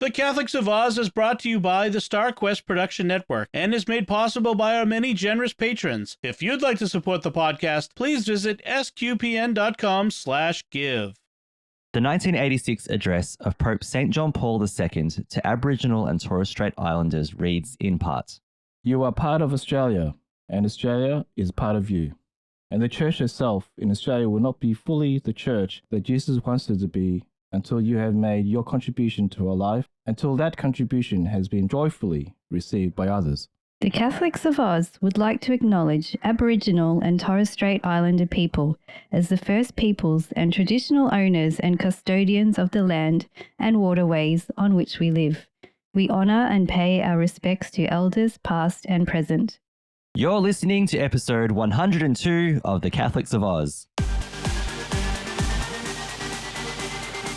The Catholics of Oz is brought to you by the Star Quest Production Network and is made possible by our many generous patrons. If you'd like to support the podcast, please visit sqpn.com/give. The 1986 address of Pope St. John Paul II to Aboriginal and Torres Strait Islanders reads in part, "You are part of Australia, and Australia is part of you. And the church itself in Australia will not be fully the church that Jesus wants it to be until you have made your contribution to our life, until that contribution has been joyfully received by others." The Catholics of Oz would like to acknowledge Aboriginal and Torres Strait Islander people as the first peoples and traditional owners and custodians of the land and waterways on which we live. We honour and pay our respects to elders past and present. You're listening to episode 102 of The Catholics of Oz.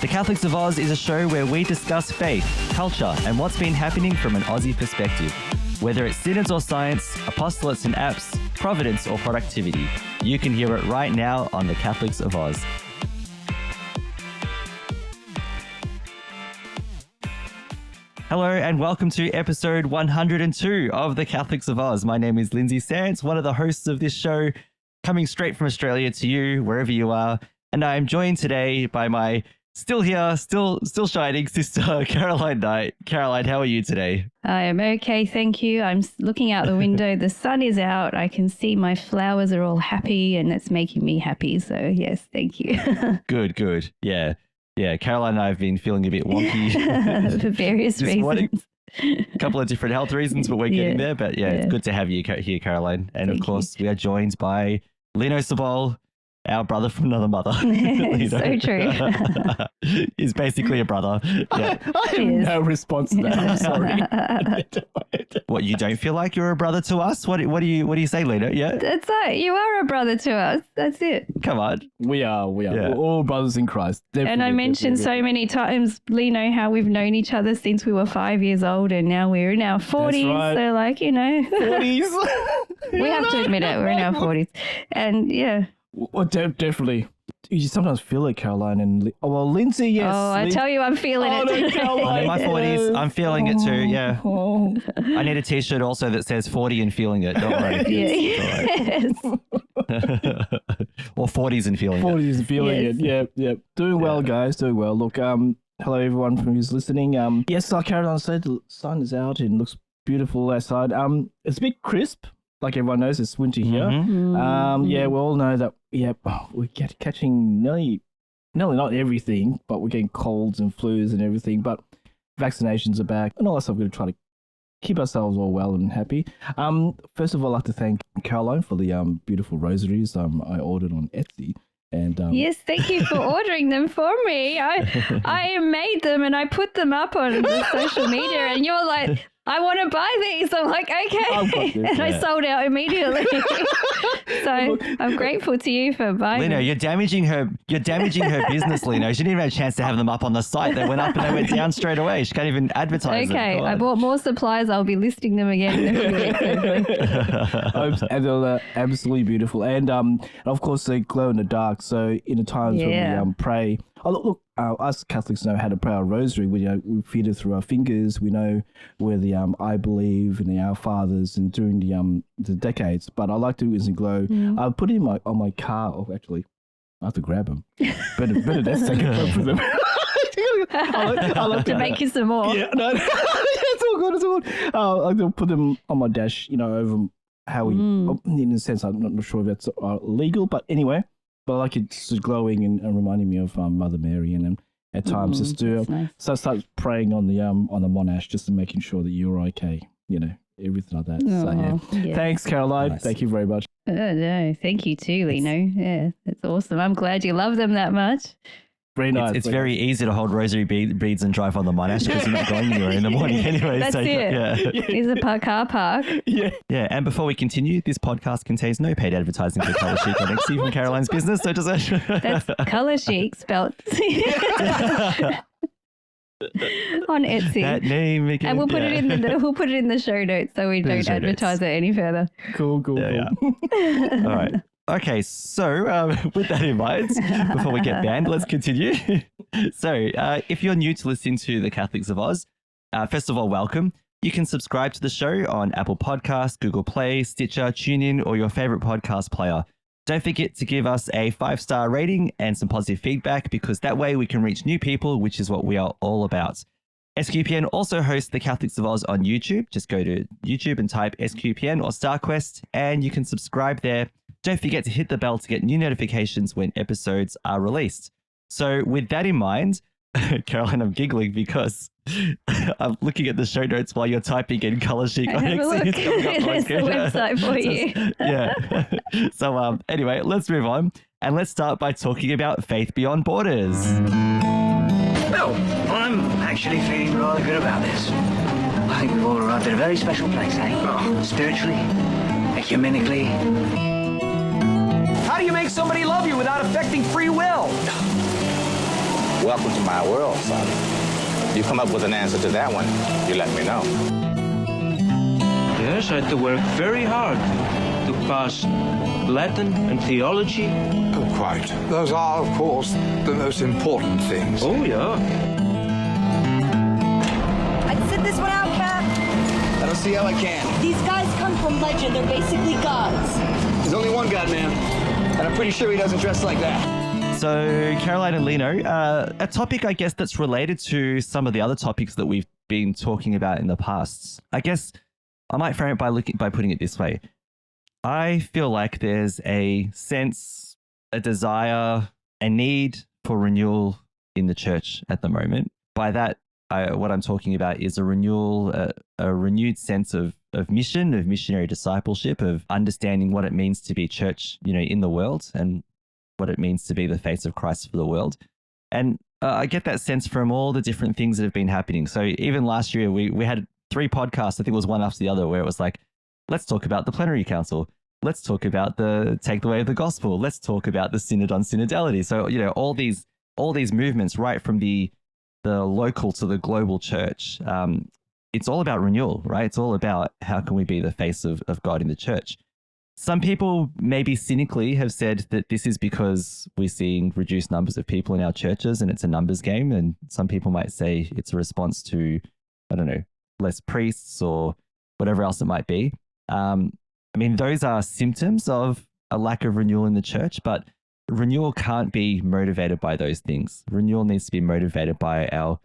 The Catholics of Oz is a show where we discuss faith, culture, and what's been happening from an Aussie perspective. Whether it's synods or science, apostolates and apps, providence or productivity, you can hear it right now on The Catholics of Oz. Hello and welcome to episode 102 of The Catholics of Oz. My name is Lindsay Sant, one of the hosts of this show, coming straight from Australia to you, wherever you are. And I am joined today by my still here, still shining sister, Caroline Knight. Caroline, how are you today? I am okay, thank you. I'm looking out the window. The sun is out. I can see my flowers are all happy and it's making me happy. So yes, thank you. Good. Yeah. Caroline and I have been feeling a bit wonky. For various reasons. A couple of different health reasons, but we're getting there. But yeah, it's good to have you here, Caroline. And Thank of course, we are joined by Lino Saubolle, our brother from another mother. So true. He's basically a brother. Yeah. I have no response to that. I'm sorry. What, you don't feel like you're a brother to us? What do you say, Lino? Yeah. That's right. You are a brother to us. That's it. Come on. We are. Yeah. We're all brothers in Christ. And I mentioned so many times, Lino, how we've known each other since we were 5 years old and now we're in our 40s. Right. So 40s. We have to admit it. We're in our 40s. And yeah. Well, definitely. You sometimes feel it, Caroline. And Lindsay, yes. Oh, I tell you, I'm feeling it. No, Caroline, I'm in my 40s. I'm feeling it too. Yeah. Oh. I need a t-shirt also that says 40 and feeling it. Don't worry. Yes. Or 40s and feeling it. 40s and feeling it. Yeah. Doing well, guys. Doing well. Look, hello everyone who's listening. Yes, like Caroline said, the sun is out and looks beautiful outside. It's a bit crisp. Like everyone knows, it's winter here. Mm-hmm. Yeah, we all know that. Yeah, we're catching nearly not everything, but we're getting colds and flus and everything. But vaccinations are back, and all that stuff. We're going to try to keep ourselves all well and happy. First of all, I'd like to thank Caroline for the beautiful rosaries I ordered on Etsy. And, yes, thank you for ordering them for me. I made them and I put them up on the social media, and you're like, I want to buy these. I'm like, okay. And I sold out immediately. So I'm grateful to you for buying Lino, them. you're damaging her business, Lino. She didn't even have a chance to have them up on the site. They went up and they went down straight away. She can't even advertise them. Okay, I bought more supplies. I'll be listing them again in a few weeks. and they're absolutely beautiful. And of course, they glow in the dark. So in the times when we pray, look, us Catholics know how to pray our rosary. We feed it through our fingers. We know where the I believe and the Our Fathers and during the decades. But I like to do is in glow. I'll put it on my car. Oh, actually, I have to grab them. Better let's take a for them. I like to make you some more. Yeah, no, it's all good. It's all good. I like to put them on my dash. Over how we, in a sense, I'm not sure if that's legal, but anyway. But I like it just glowing and reminding me of Mother Mary, and at times just do. Nice. So I start praying on the monash, just to making sure that you're okay. Everything like that. So yeah. Thanks, Caroline. Nice. Thank you very much. Oh, no, thank you too, Lino. Yeah, that's awesome. I'm glad you love them that much. Very nice. It's very easy to hold rosary beads and drive on the monash because you're not going anywhere in the morning anyway. That's it. Yeah. It's a car park. Yeah. Yeah. And before we continue, this podcast contains no paid advertising for Colour Chic or Nexi from Caroline's business. So just that's Colour Chic spelled on Etsy. That name again. And we'll put it in the show notes so we don't advertise it any further. Cool. Yeah. All right. Okay, so with that in mind, before we get banned, let's continue. So if you're new to listening to The Catholics of Oz, first of all, welcome. You can subscribe to the show on Apple Podcasts, Google Play, Stitcher, TuneIn, or your favorite podcast player. Don't forget to give us a 5-star rating and some positive feedback, because that way we can reach new people, which is what we are all about. SQPN also hosts the Catholics of Oz on YouTube. Just go to YouTube and type SQPN or StarQuest, and you can subscribe there. Don't forget to hit the bell to get new notifications when episodes are released. So with that in mind, Caroline, I'm giggling because I'm looking at the show notes while you're typing in colour sheet. Have a look. There's the website for you. Yeah. So anyway, let's move on. And let's start by talking about Faith Beyond Borders. Well, I'm actually feeling rather good about this. I think we've all arrived at a very special place, eh? Spiritually, ecumenically. How do you make somebody love you without affecting free will? Welcome to my world, son. You come up with an answer to that one, you let me know. Yes, I had to work very hard to pass Latin and theology. Oh, quite. Those are, of course, the most important things. Oh, yeah. I'd sit this one out, Cap. I don't see how I can. These guys come from legend. They're basically gods. There's only one God, ma'am. And I'm pretty sure he doesn't dress like that. So, Caroline and Lino, a topic, I guess, that's related to some of the other topics that we've been talking about in the past. I guess I might frame it by putting it this way. I feel like there's a sense, a desire, a need for renewal in the church at the moment. By that, what I'm talking about is a renewal, a renewed sense of mission, of missionary discipleship, of understanding what it means to be church, in the world, and what it means to be the face of Christ for the world. And I get that sense from all the different things that have been happening. So even last year, we had 3 podcasts, I think it was one after the other, where it was like, let's talk about the plenary council. Let's talk about the Take the Way of the Gospel. Let's talk about the Synod on Synodality. So, all these movements, right from the local to the global church, it's all about renewal, right? It's all about how can we be the face of God in the church. Some people maybe cynically have said that this is because we're seeing reduced numbers of people in our churches and it's a numbers game. And some people might say it's a response to, I don't know, less priests or whatever else it might be. Those are symptoms of a lack of renewal in the church, but renewal can't be motivated by those things. Renewal needs to be motivated by our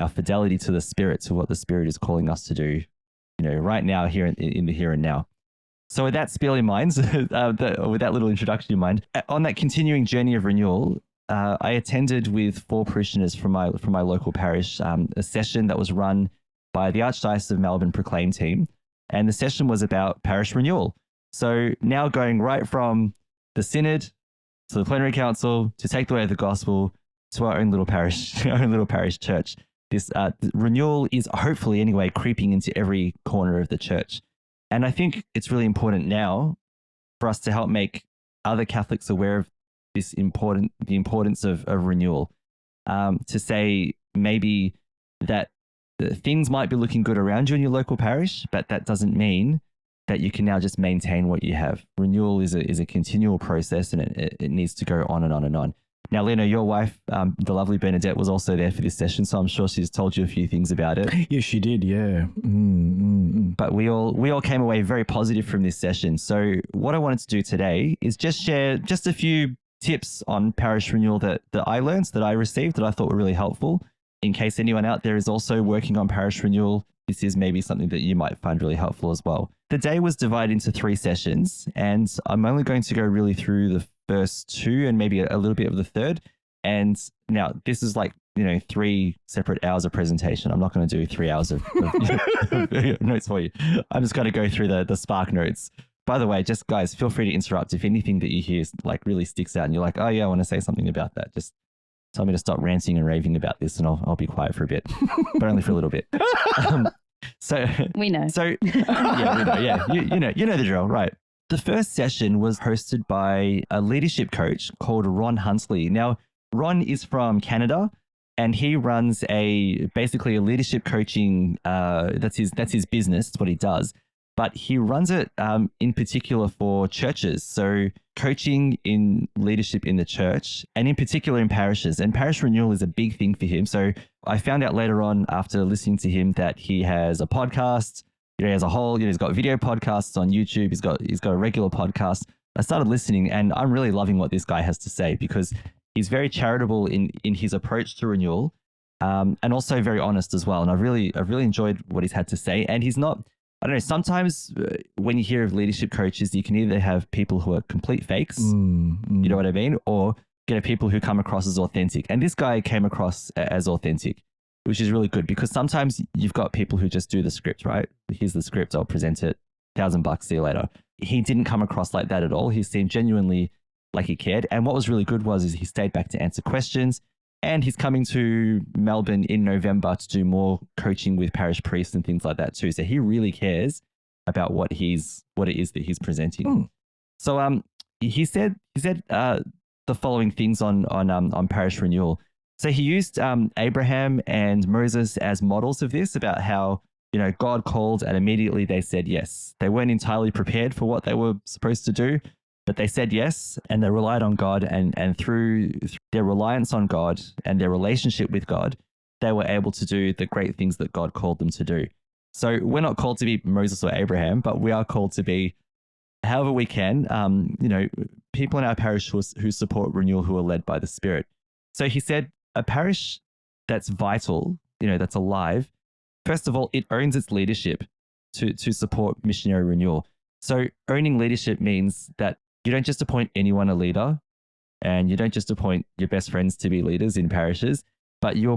fidelity to the Spirit, to what the Spirit is calling us to do, right now, here in the here and now. So with that spiel in mind, with that little introduction in mind, on that continuing journey of renewal, I attended with 4 parishioners from my local parish a session that was run by the Archdiocese of Melbourne Proclaim team, and the session was about parish renewal. So now going right from the Synod to the Plenary Council to Take the Way of the Gospel to our own little parish, church. This renewal is hopefully anyway creeping into every corner of the church. And I think it's really important now for us to help make other Catholics aware of the importance of renewal. To say maybe that things might be looking good around you in your local parish, but that doesn't mean that you can now just maintain what you have. Renewal is a continual process, and it needs to go on and on and on. Now, Lino, your wife, the lovely Bernadette, was also there for this session, so I'm sure she's told you a few things about it. Yes, she did, yeah. But we all came away very positive from this session. So what I wanted to do today is just share just a few tips on parish renewal that I learned, that I received, that I thought were really helpful. In case anyone out there is also working on parish renewal, this is maybe something that you might find really helpful as well. The day was divided into 3 sessions, and I'm only going to go really through the first 2 and maybe a little bit of the third. And now this is like, 3 separate hours of presentation. I'm not going to do 3 hours of notes for you. I'm just going to go through the Spark notes. By the way, just guys, feel free to interrupt if anything that you hear like really sticks out and you're like, oh yeah, I want to say something about that. Just tell me to stop ranting and raving about this, and I'll be quiet for a bit, but only for a little bit. So we know. So yeah, we know. Yeah, you know the drill, right? The first session was hosted by a leadership coach called Ron Huntley. Now, Ron is from Canada, and he runs basically a leadership coaching. That's his business. It's what he does. but he runs it in particular for churches. So coaching in leadership in the church, and in particular in parishes. And parish renewal is a big thing for him. So I found out later on after listening to him that he has a podcast. He has a whole, he's got video podcasts on YouTube. He's got a regular podcast. I started listening, and I'm really loving what this guy has to say, because he's very charitable in his approach to renewal, and also very honest as well. And I've really enjoyed what he's had to say. And he's not, I don't know, sometimes when you hear of leadership coaches, you can either have people who are complete fakes, you know what I mean, or get people who come across as authentic. And this guy came across as authentic, which is really good, because sometimes you've got people who just do the script, right? Here's the script, I'll present it, $1,000, see you later. He didn't come across like that at all. He seemed genuinely like he cared. And what was really good was he stayed back to answer questions. And he's coming to Melbourne in November to do more coaching with parish priests and things like that too. So he really cares about what it is that he's presenting. So he said the following things on parish renewal. So he used Abraham and Moses as models of this, about how, God called and immediately they said yes. They weren't entirely prepared for what they were supposed to do, but they said yes, and they relied on God, and through their reliance on God and their relationship with God, they were able to do the great things that God called them to do. So we're not called to be Moses or Abraham, but we are called to be, however we can, people in our parish who support renewal, who are led by the Spirit. So he said, a parish that's vital, that's alive, first of all, it owns its leadership to support missionary renewal. So owning leadership means that you don't just appoint anyone a leader, and you don't just appoint your best friends to be leaders in parishes, but you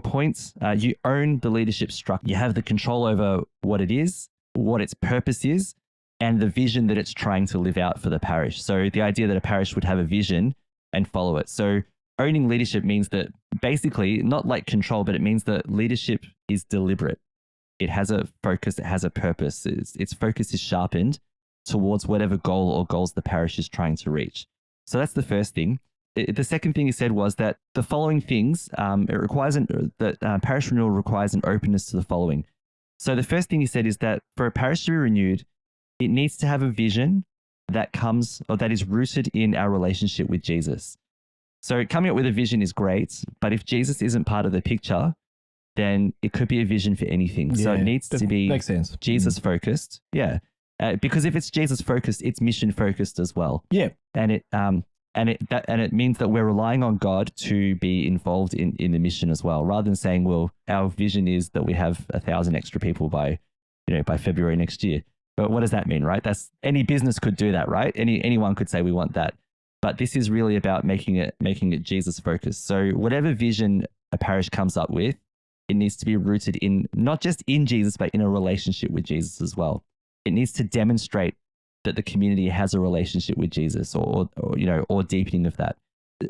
own the leadership structure. You have the control over what it is, what its purpose is, and the vision that it's trying to live out for the parish. So the idea that a parish would have a vision and follow it. So owning leadership means that basically, not like control, but it means that leadership is deliberate. It has a focus, it has a purpose. Its focus is sharpened towards whatever goal or goals the parish is trying to reach. So that's the first thing. The second thing he said was that the following things, parish renewal requires an openness to the following. So the first thing he said is that for a parish to be renewed, it needs to have a vision that is rooted in our relationship with Jesus. So coming up with a vision is great, but if Jesus isn't part of the picture, then it could be a vision for anything. So it needs to be Jesus focused. Yeah. Because if it's Jesus focused, it's mission focused as well. Yeah. And it means that we're relying on God to be involved in the mission as well, rather than saying, well, our vision is that we have 1,000 extra people by February next year. But what does that mean, right? That's any business could do that, right? Anyone could say we want that. But this is really about making it Jesus focused. So whatever vision a parish comes up with, it needs to be rooted in not just in Jesus, but in a relationship with Jesus as well. It needs to demonstrate that the community has a relationship with Jesus, or deepening of that.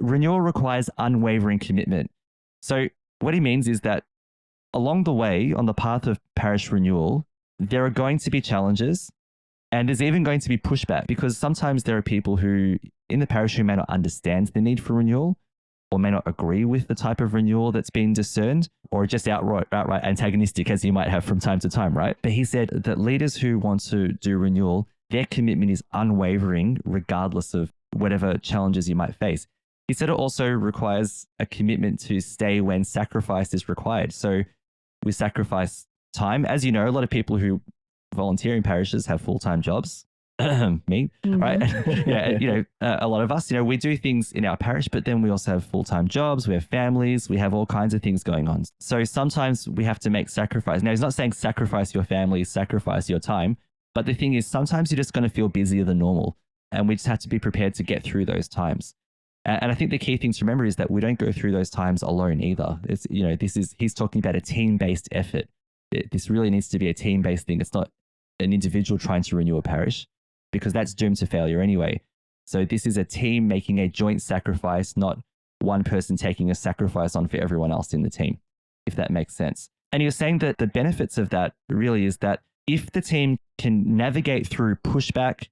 Renewal requires unwavering commitment. So what he means is that along the way, on the path of parish renewal, there are going to be challenges, and there's even going to be pushback, because sometimes there are people who in the parish who may not understand the need for renewal, or may not agree with the type of renewal that's being discerned, or just outright antagonistic, as you might have from time to time, right? But he said that leaders who want to do renewal, their commitment is unwavering regardless of whatever challenges you might face. He said it also requires a commitment to stay when sacrifice is required. So we sacrifice time. As you know, a lot of people who volunteer in parishes have full-time jobs. Me, right? A lot of us, we do things in our parish, but then we also have full-time jobs, we have families, we have all kinds of things going on. So sometimes we have to make sacrifice. Now, he's not saying sacrifice your family, sacrifice your time, but the thing is, sometimes you're just going to feel busier than normal, and we just have to be prepared to get through those times. And I think the key thing to remember is that we don't go through those times alone either. It's, he's talking about a team-based effort. This really needs to be a team-based thing. It's not an individual trying to renew a parish, because that's doomed to failure anyway. So this is a team making a joint sacrifice, not one person taking a sacrifice on for everyone else in the team, if that makes sense. And you're saying that the benefits of that really is that if the team can navigate through pushback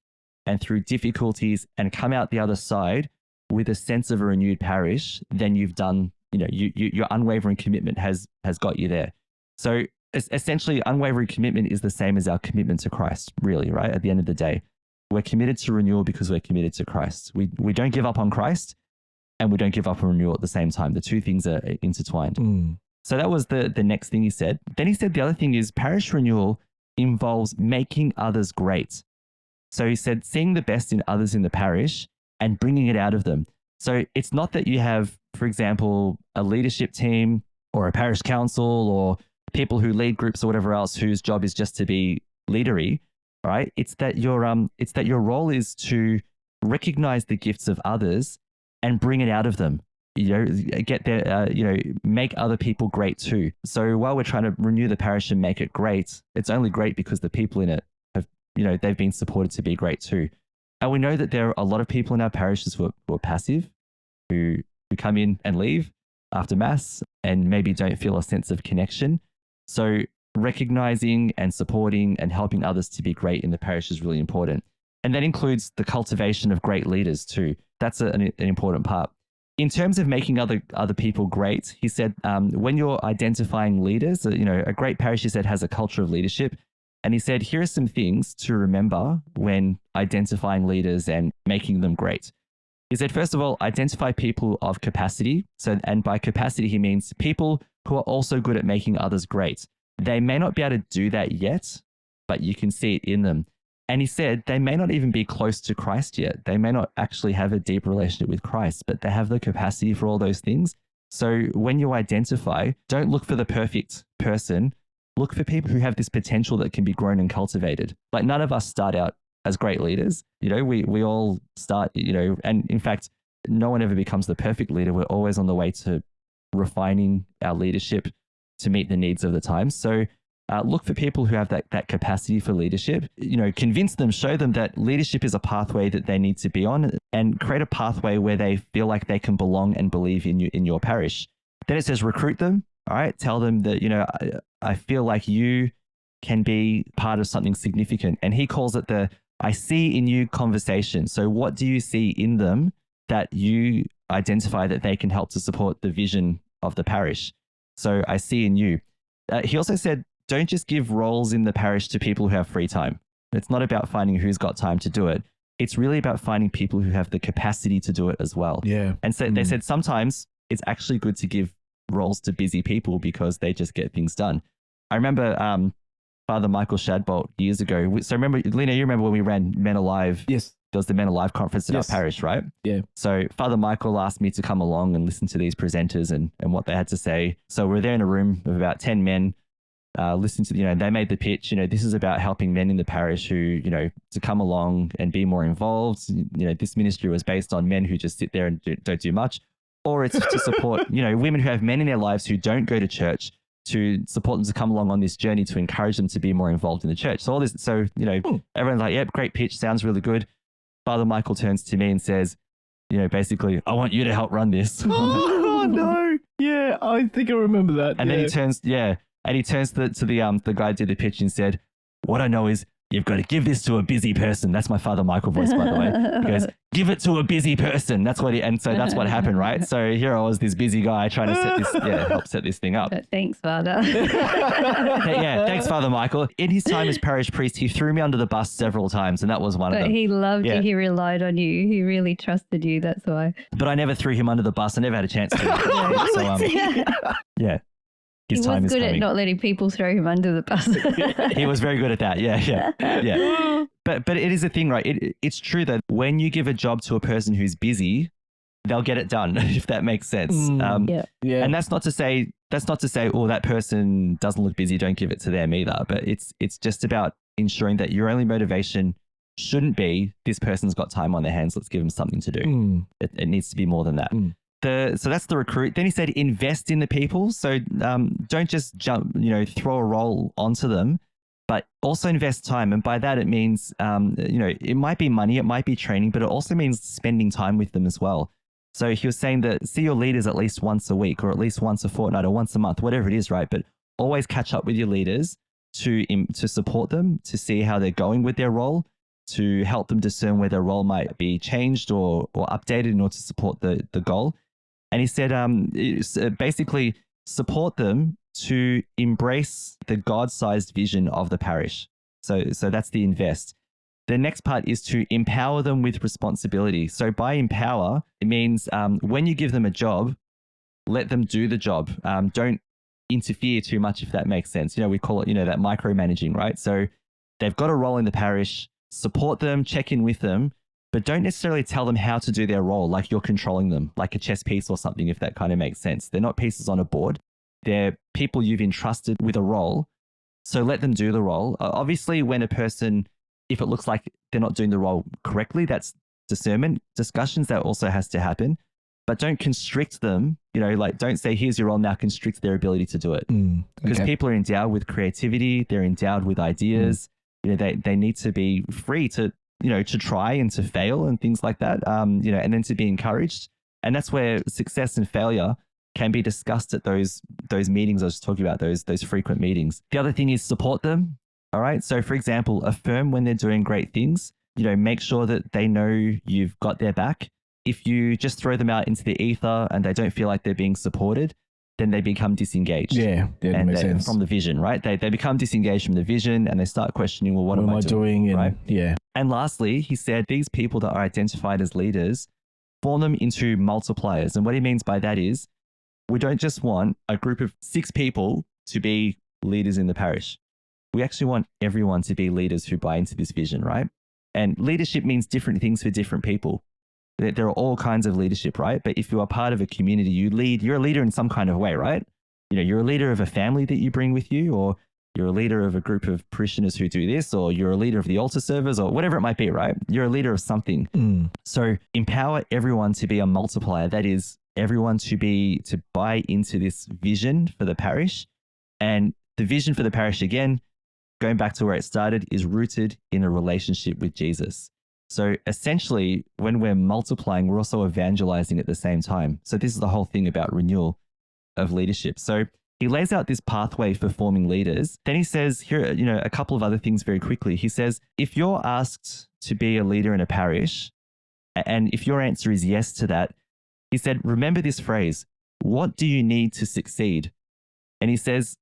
and through difficulties and come out the other side with a sense of a renewed parish, then you've done, your unwavering commitment has got you there. So essentially, unwavering commitment is the same as our commitment to Christ, really, right? At the end of the day, we're committed to renewal because we're committed to Christ. We don't give up on Christ, and we don't give up on renewal at the same time. The two things are intertwined. So that was the next thing he said. Then he said the other thing is parish renewal involves making others great. So he said, seeing the best in others in the parish and bringing it out of them. So it's not that you have, for example, a leadership team or a parish council or people who lead groups or whatever else whose job is just to be leadery, right? It's that your role is to recognize the gifts of others and bring it out of them. Get there, make other people great too. So while we're trying to renew the parish and make it great, it's only great because the people in it have, they've been supported to be great too. And we know that there are a lot of people in our parishes who are passive, who come in and leave after Mass and maybe don't feel a sense of connection. So recognizing and supporting and helping others to be great in the parish is really important. And that includes the cultivation of great leaders too. That's an important part. In terms of making other people great, he said, when you're identifying leaders, a great parish, he said, has a culture of leadership. And he said, here are some things to remember when identifying leaders and making them great. He said, first of all, identify people of capacity. And by capacity, he means people who are also good at making others great. They may not be able to do that yet, but you can see it in them. And he said they may not even be close to Christ yet. They may not actually have a deep relationship with Christ, but they have the capacity for all those things. So when you identify, don't look for the perfect person. Look for people who have this potential that can be grown and cultivated. Like none of us start out as great leaders. We all start, and in fact, no one ever becomes the perfect leader. We're always on the way to refining our leadership to meet the needs of the time. So look for people who have that capacity for leadership, convince them, show them that leadership is a pathway that they need to be on, and create a pathway where they feel like they can belong and believe in your parish. Then it says recruit them. All right. Tell them that, I feel like you can be part of something significant. And he calls it the I see in you conversation. So what do you see in them that you identify that they can help to support the vision of the parish? So I see in you. He also said, don't just give roles in the parish to people who have free time. It's not about finding who's got time to do it. It's really about finding people who have the capacity to do it as well. Yeah. And so they said sometimes it's actually good to give roles to busy people because they just get things done. I remember Father Michael Shadbolt years ago. So remember, Lino, you remember when we ran Men Alive? Yes. There was the Men Alive conference at our parish, right? Yeah. So Father Michael asked me to come along and listen to these presenters and what they had to say. So we're there in a room of about 10 men. Listen to, they made the pitch, this is about helping men in the parish who, to come along and be more involved. This ministry was based on men who just sit there and don't do much, or it's to support, women who have men in their lives who don't go to church, to support them to come along on this journey, to encourage them to be more involved in the church. So all this, everyone's like, yep, great pitch. Sounds really good. Father Michael turns to me and says, basically, I want you to help run this. Oh no. Yeah. I think I remember that. And then he turns, and he turns to the guy who did the pitch and said, what I know is you've got to give this to a busy person. That's my Father Michael voice, by the way. He goes, give it to a busy person. That's what that's what happened, right? So here I was, this busy guy trying to help set this thing up. But thanks, Father. Thanks, Father Michael. In his time as parish priest, he threw me under the bus several times, and that was one of them. But he loved you. He relied on you. He really trusted you. That's why. But I never threw him under the bus. I never had a chance to. His he time was is good coming. at not letting people throw him under the bus. He was very good at that. Yeah. But it is a thing, right? It's true that when you give a job to a person who's busy, they'll get it done, if that makes sense. And that's not to say, oh, that person doesn't look busy, don't give it to them either. But it's just about ensuring that your only motivation shouldn't be this person's got time on their hands, let's give them something to do. It needs to be more than that. So that's the recruit. Then he said, invest in the people. So don't just jump, throw a role onto them, but also invest time. And by that, it means, it might be money, it might be training, but it also means spending time with them as well. So he was saying that see your leaders at least once a week or at least once a fortnight or once a month, whatever it is, right? But always catch up with your leaders to support them, to see how they're going with their role, to help them discern where their role might be changed or updated in order to support the goal. And he said, basically support them to embrace the God-sized vision of the parish. So that's the invest. The next part is to empower them with responsibility. So by empower, it means when you give them a job, let them do the job. Don't interfere too much, if that makes sense. We call it, that micromanaging, right? So they've got a role in the parish, support them, check in with them, but don't necessarily tell them how to do their role like you're controlling them, like a chess piece or something, if that kind of makes sense. They're not pieces on a board. They're people you've entrusted with a role. So let them do the role. Obviously, when a person, if it looks like they're not doing the role correctly, that's discernment, discussions, that also has to happen. But don't constrict them, don't say, here's your role, now constrict their ability to do it. Because people are endowed with creativity, they're endowed with ideas, they need to be free to, to try and to fail and things like that, and then to be encouraged. And that's where success and failure can be discussed at those meetings I was talking about, those frequent meetings. The other thing is support them. All right. So for example, affirm when they're doing great things, make sure that they know you've got their back. If you just throw them out into the ether and they don't feel like they're being supported, then they become disengaged. Yeah, that makes sense. From the vision, right? They become disengaged from the vision and they start questioning, well, what am I doing? Right? Yeah. And lastly, he said, these people that are identified as leaders, form them into multipliers. And what he means by that is, we don't just want a group of 6 people to be leaders in the parish. We actually want everyone to be leaders who buy into this vision, right? And leadership means different things for different people. There are all kinds of leadership, right? But if you are part of a community, you're a leader in some kind of way, right? You're a leader of a family that you bring with you, or you're a leader of a group of parishioners who do this, or you're a leader of the altar servers, or whatever it might be, right? You're a leader of something. So empower everyone to be a multiplier. That is, everyone to buy into this vision for the parish. And the vision for the parish, again, going back to where it started, is rooted in a relationship with Jesus. So essentially, when we're multiplying, we're also evangelizing at the same time. So this is the whole thing about renewal of leadership. So he lays out this pathway for forming leaders. Then he says here, a couple of other things very quickly. He says, if you're asked to be a leader in a parish, and if your answer is yes to that, he said, remember this phrase, what do you need to succeed? And he says,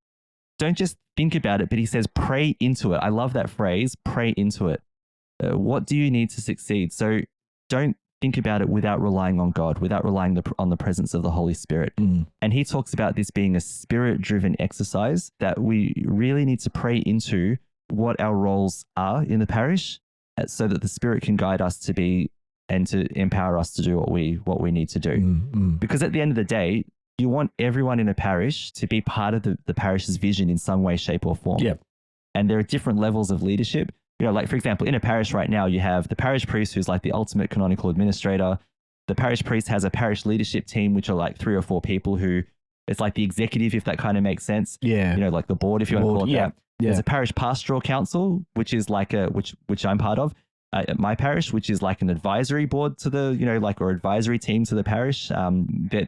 don't just think about it, but he says, pray into it. I love that phrase, pray into it. What do you need to succeed? So don't think about it without relying on God, without relying on the presence of the Holy Spirit. And he talks about this being a spirit-driven exercise, that we really need to pray into what our roles are in the parish, so that the Spirit can guide us to be and to empower us to do what we need to do. Because at the end of the day, you want everyone in a parish to be part of the parish's vision in some way, shape, or form. And there are different levels of leadership. Like, for example, in a parish right now, you have the parish priest, who's like the ultimate canonical administrator. The parish priest has a parish leadership team, which are like 3 or 4 people who, it's like the executive, if that kind of makes sense. Like the board, if you want to call it that. There's a parish pastoral council, which is like which I'm part of at my parish, which is like an advisory board to the, or advisory team to the parish.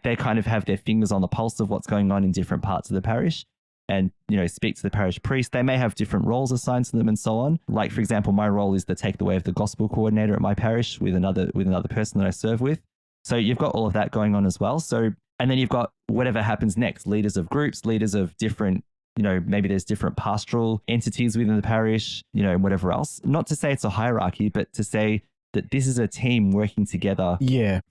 They kind of have their fingers on the pulse of what's going on in different parts of the parish, and speak to the parish priest. They may have different roles assigned to them and so on. Like, for example, my role is the Take the Way of the Gospel coordinator at my parish with another person that I serve with. So you've got all of that going on as well. So, and then you've got whatever happens next, leaders of groups, leaders of different, maybe there's different pastoral entities within the parish, and whatever else. Not to say it's a hierarchy, but to say that this is a team working together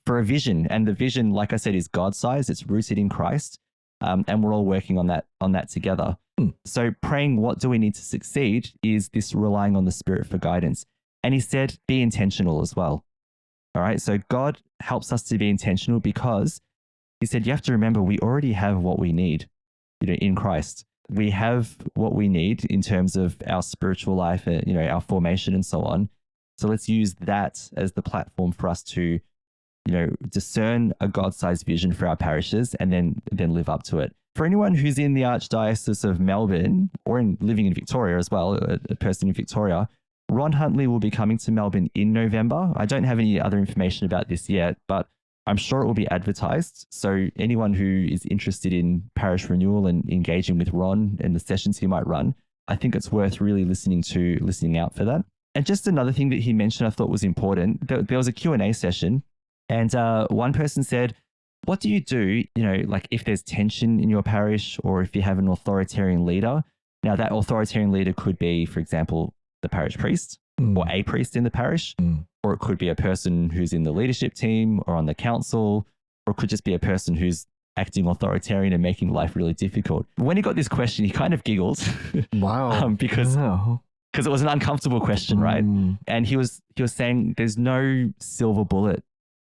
for a vision. And the vision, like I said, is God-sized. It's rooted in Christ. And we're all working on that together. So praying, what do we need to succeed, is this relying on the Spirit for guidance. And he said, be intentional as well. All right. So God helps us to be intentional, because he said, you have to remember, we already have what we need, in Christ. We have what we need in terms of our spiritual life, our formation and so on. So let's use that as the platform for us to discern a God-sized vision for our parishes and then live up to it. For anyone who's in the Archdiocese of Melbourne, or living in Victoria as well, a person in Victoria, Ron Huntley will be coming to Melbourne in November. I don't have any other information about this yet, but I'm sure it will be advertised. So anyone who is interested in parish renewal and engaging with Ron and the sessions he might run, I think it's worth really listening out for that. And just another thing that he mentioned I thought was important, there was a Q&A session. And one person said, what do you do, like if there's tension in your parish or if you have an authoritarian leader? Now, that authoritarian leader could be, for example, the parish priest or a priest in the parish, or it could be a person who's in the leadership team or on the council, or it could just be a person who's acting authoritarian and making life really difficult. When he got this question, he kind of giggled. Wow. Because it was an uncomfortable question, right? And he was saying there's no silver bullet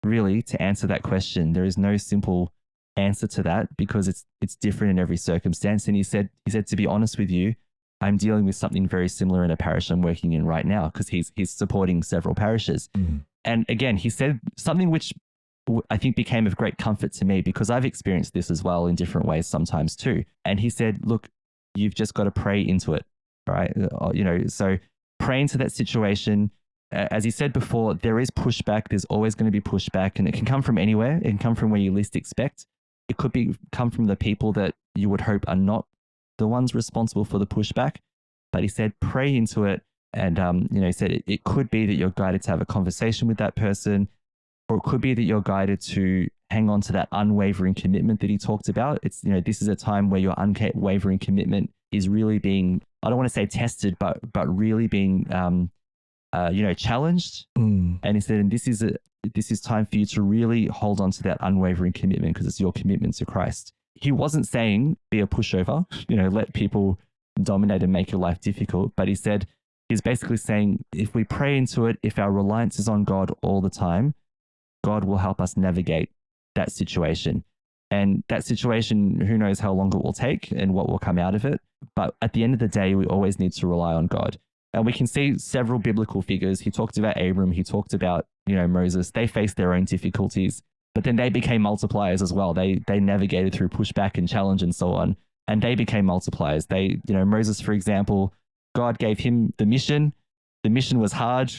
really to answer that question. There is no simple answer to that because it's different in every circumstance. And he said, to be honest with you, I'm dealing with something very similar in a parish I'm working in right now, because he's supporting several parishes. And again, he said something which I think became of great comfort to me, because I've experienced this as well in different ways sometimes too. And he said, look, you've just got to pray into it. All right. So pray into that situation. As he said before, there is pushback. There's always going to be pushback, and it can come from anywhere. It can come from where you least expect. It could come from the people that you would hope are not the ones responsible for the pushback. But he said, pray into it. And, he said it could be that you're guided to have a conversation with that person, or it could be that you're guided to hang on to that unwavering commitment that he talked about. It's, this is a time where your unwavering commitment is really being, I don't want to say tested, but really being, challenged. And he said, and this is time for you to really hold on to that unwavering commitment, because it's your commitment to Christ. He wasn't saying be a pushover, let people dominate and make your life difficult. But he said, he's basically saying, if we pray into it, if our reliance is on God all the time, God will help us navigate that situation. And that situation, who knows how long it will take and what will come out of it. But at the end of the day, we always need to rely on God. And we can see several biblical figures. He talked about Abram. He talked about, Moses. They faced their own difficulties, but then they became multipliers as well. They navigated through pushback and challenge and so on, and they became multipliers. Moses, for example, God gave him the mission. The mission was hard.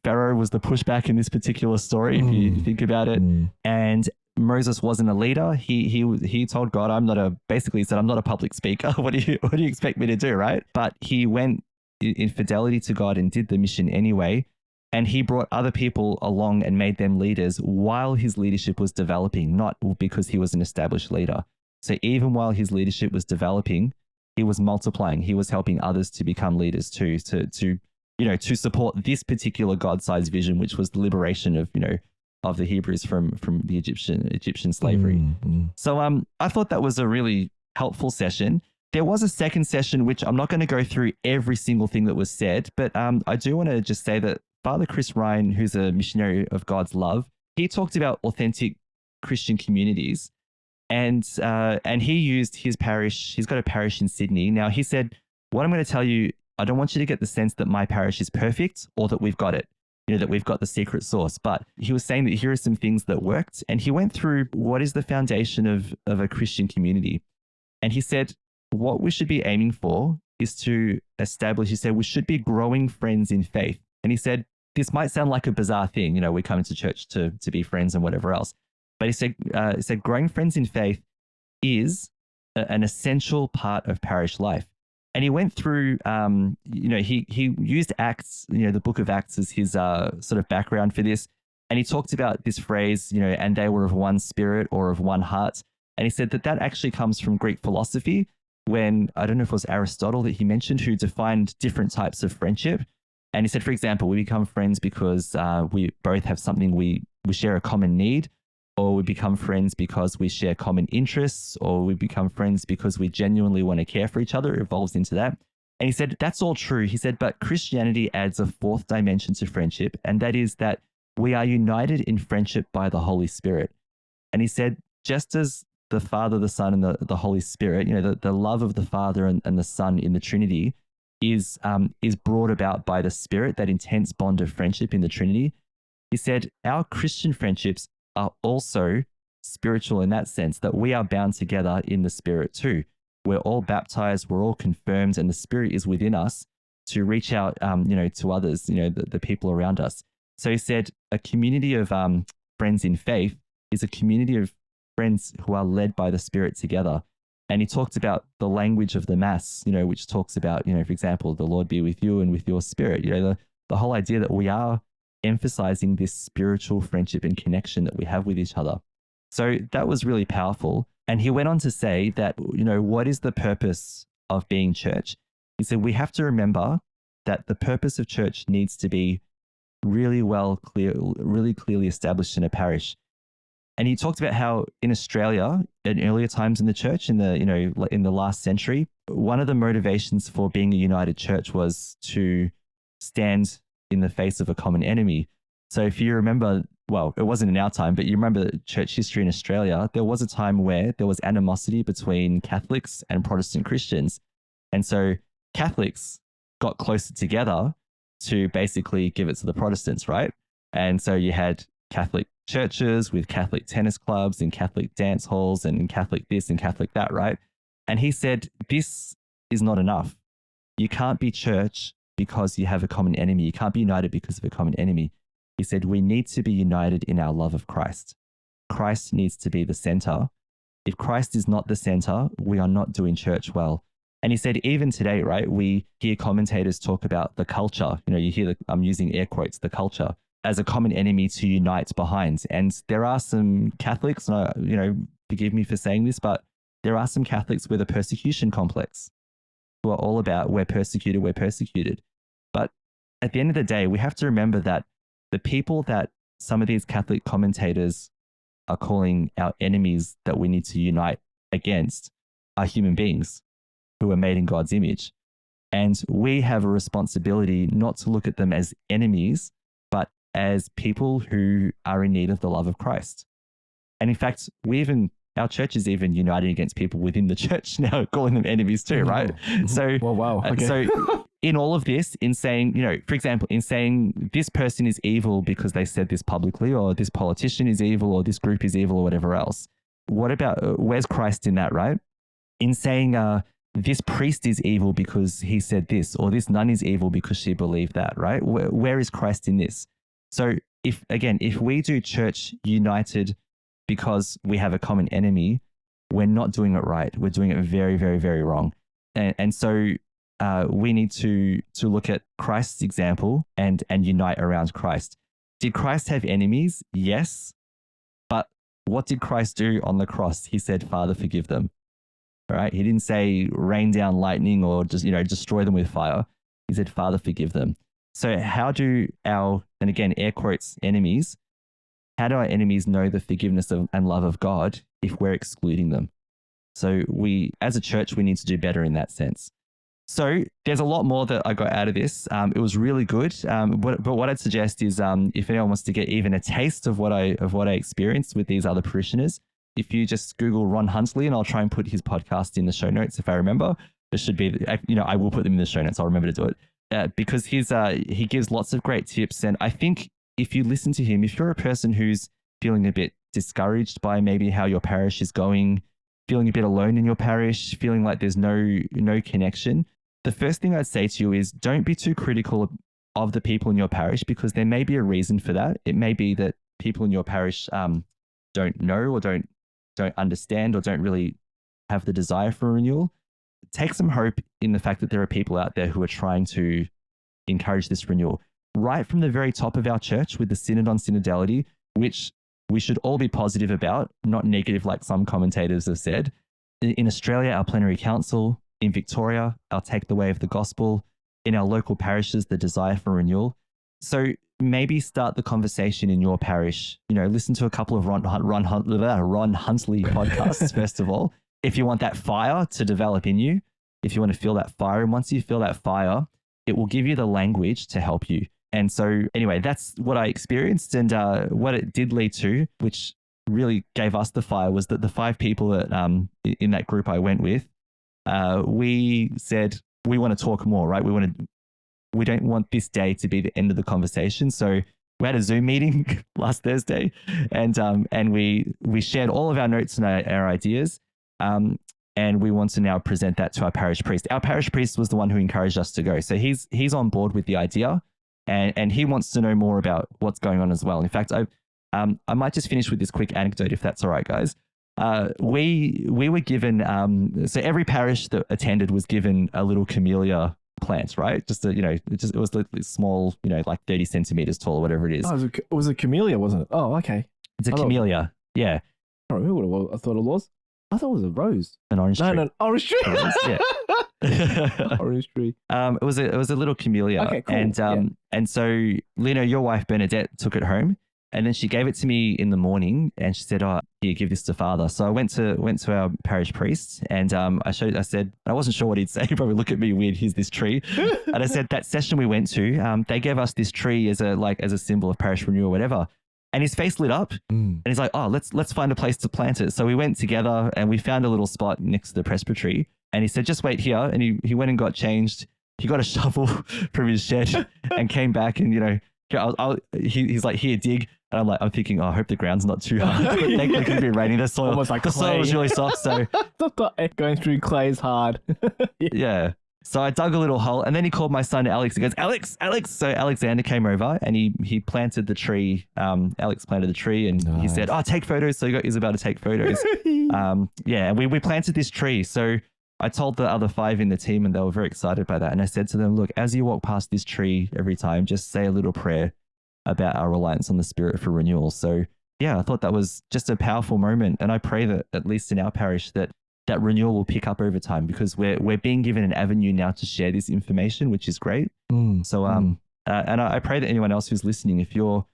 Pharaoh was the pushback in this particular story, if you think about it. And Moses wasn't a leader. He told God, I'm not a public speaker. What do you expect me to do, right? But he went in fidelity to God and did the mission anyway. And he brought other people along and made them leaders while his leadership was developing, not because he was an established leader. So even while his leadership was developing, he was multiplying. He was helping others to become leaders too, to support this particular God-sized vision, which was the liberation of the Hebrews from the Egyptian slavery. So I thought that was a really helpful session. There was a second session, which I'm not going to go through every single thing that was said, but I do want to just say that Father Chris Ryan, who's a missionary of God's love, he talked about authentic Christian communities, and he used his parish. He's got a parish in Sydney. Now, he said, what I'm going to tell you, I don't want you to get the sense that my parish is perfect or that we've got it, that we've got the secret sauce. But he was saying that here are some things that worked, and he went through what is the foundation of a Christian community. And he said, what we should be aiming for is to establish, he said, we should be growing friends in faith. And he said, this might sound like a bizarre thing, we come into church to be friends and whatever else. But he said growing friends in faith is an essential part of parish life. And he went through, he used Acts, the book of Acts as his sort of background for this. And he talked about this phrase, and they were of one spirit or of one heart. And he said that actually comes from Greek philosophy, when, I don't know if it was Aristotle that he mentioned, who defined different types of friendship. And he said, for example, we become friends because we both have something, we share a common need, or we become friends because we share common interests, or we become friends because we genuinely want to care for each other. It evolves into that. And he said, that's all true. He said, but Christianity adds a fourth dimension to friendship, and that is that we are united in friendship by the Holy Spirit. And he said, just as the Father, the Son, and the Holy Spirit, the love of the Father and the Son in the Trinity is brought about by the Spirit, that intense bond of friendship in the Trinity. He said, our Christian friendships are also spiritual in that sense, that we are bound together in the Spirit too. We're all baptized, we're all confirmed, and the Spirit is within us to reach out, to others, the people around us. So he said, a community of friends in faith is a community of friends who are led by the Spirit together. And he talked about the language of the Mass, which talks about, for example, the Lord be with you and with your spirit. The whole idea that we are emphasizing this spiritual friendship and connection that we have with each other. So that was really powerful. And he went on to say that, what is the purpose of being church? He said, we have to remember that the purpose of church needs to be really clearly established in a parish. And he talked about how in Australia, in earlier times in the church, in the last century, one of the motivations for being a united church was to stand in the face of a common enemy. So if you remember, well, it wasn't in our time, but you remember church history in Australia, there was a time where there was animosity between Catholics and Protestant Christians. And so Catholics got closer together to basically give it to the Protestants, right? And so you had Catholic churches with Catholic tennis clubs and Catholic dance halls and Catholic this and Catholic that, right? And he said, this is not enough. You can't be church because you have a common enemy. You can't be united because of a common enemy. He said, we need to be united in our love of Christ. Christ needs to be the center. If Christ is not the center, we are not doing church well. And he said, even today, right, we hear commentators talk about the culture. You hear I'm using air quotes, the culture, as a common enemy to unite behind. And there are some Catholics, and forgive me for saying this, but there are some Catholics with a persecution complex who are all about we're persecuted. But at the end of the day, we have to remember that the people that some of these Catholic commentators are calling our enemies that we need to unite against are human beings who are made in God's image. And we have a responsibility not to look at them as enemies, but as people who are in need of the love of Christ. And in fact, our church is even uniting against people within the church now, calling them enemies too, right? So, well, wow. Okay. So in all of this, in saying, for example, in saying this person is evil because they said this publicly, or this politician is evil, or this group is evil, or whatever else. What about, where's Christ in that, right? In saying, this priest is evil because he said this, or this nun is evil because she believed that, right? Where is Christ in this? So if we do church united because we have a common enemy, we're not doing it right. We're doing it very, very, very wrong. And so we need to look at Christ's example and unite around Christ. Did Christ have enemies? Yes. But what did Christ do on the cross? He said, Father, forgive them. All right. He didn't say rain down lightning or just, destroy them with fire. He said, Father, forgive them. So how do and again, air quotes, enemies, how do our enemies know the forgiveness and love of God if we're excluding them? So as a church, we need to do better in that sense. So there's a lot more that I got out of this. It was really good. But what I'd suggest is if anyone wants to get even a taste of what I experienced with these other parishioners, if you just Google Ron Huntley, and I'll try and put his podcast in the show notes if I remember. There should be, I will put them in the show notes. I'll remember to do it because he gives lots of great tips. And I think if you listen to him, if you're a person who's feeling a bit discouraged by maybe how your parish is going, feeling a bit alone in your parish, feeling like there's no connection, the first thing I'd say to you is don't be too critical of the people in your parish, because there may be a reason for that. It may be that people in your parish don't know or don't understand or don't really have the desire for renewal. Take some hope in the fact that there are people out there who are trying to encourage this renewal. Right from the very top of our church with the Synod on Synodality, which we should all be positive about, not negative like some commentators have said. In Australia, our plenary council. In Victoria, our Take the Way of the Gospel. In our local parishes, the desire for renewal. So maybe start the conversation in your parish. Listen to a couple of Ron Huntley podcasts, first of all. If you want that fire to develop in you, if you want to feel that fire, and once you feel that fire, it will give you the language to help you. And so anyway, that's what I experienced, and what it did lead to, which really gave us the fire, was that the 5 people that in that group I went with, we said we want to talk more, right? We don't want this day to be the end of the conversation. So we had a Zoom meeting last Thursday, and we shared all of our notes and our ideas. And we want to now present that to our parish priest. Our parish priest was the one who encouraged us to go. So he's on board with the idea, and he wants to know more about what's going on as well. In fact, I might just finish with this quick anecdote, if that's all right, guys. We were given, so every parish that attended was given a little camellia plant, right? It was small, like 30 centimeters tall, whatever it is. Oh, it was a camellia, wasn't it? Oh, okay. It's a camellia. Yeah. I don't remember what I thought it was. I thought it was a rose. An orange tree. No, orange tree. Yeah. Orange tree. It was a little camellia. Okay, cool. And so Lino, your wife Bernadette took it home, and then she gave it to me in the morning, and she said, "Oh, here, give this to Father." So I went to our parish priest, and I said, I wasn't sure what he'd say. He'd probably look at me weird. Here's this tree, and I said that session we went to, they gave us this tree as a symbol of parish renewal, or whatever. And his face lit up, and he's like, "Oh, let's find a place to plant it." So we went together, and we found a little spot next to the presbytery. And he said, "Just wait here." And he went and got changed. He got a shovel from his shed and came back, and he's like, "Here, dig." And I'm thinking, "Oh, I hope the ground's not too hard." But thankfully, it could be raining. The soil, almost like the soil was really soft, so going through clay is hard. yeah. So I dug a little hole, and then he called my son Alex. He goes, "Alex, Alex." So Alexander came over, and he planted the tree. Alex planted the tree, and he said, "Oh, take photos." So he got Isabel to take photos. And we planted this tree. So I told the other 5 in the team, and they were very excited by that. And I said to them, "Look, as you walk past this tree every time, just say a little prayer about our reliance on the Spirit for renewal." So yeah, I thought that was just a powerful moment, and I pray that at least in our parish that renewal will pick up over time, because we're being given an avenue now to share this information, which is great. So and I pray that anyone else who's listening, if you're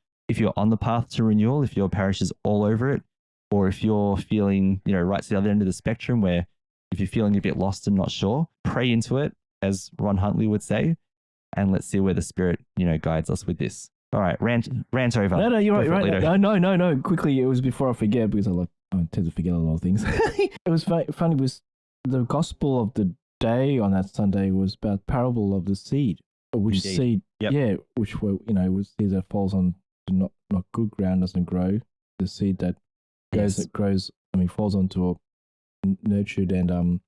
on the path to renewal, if your parish is all over it, or if you're feeling right to the other end of the spectrum, where if you're feeling a bit lost and not sure, pray into it, as Ron Huntley would say, and let's see where the Spirit guides us with this. All right, rant over. No, you're right. No. Quickly, it was before I forget, because I tend to forget a lot of things. It was funny. Was the gospel of the day on that Sunday was about parable of the seed, which Indeed. seed, Yep. which were was seed that falls on not good ground doesn't grow. The seed that grows, falls onto a nurtured and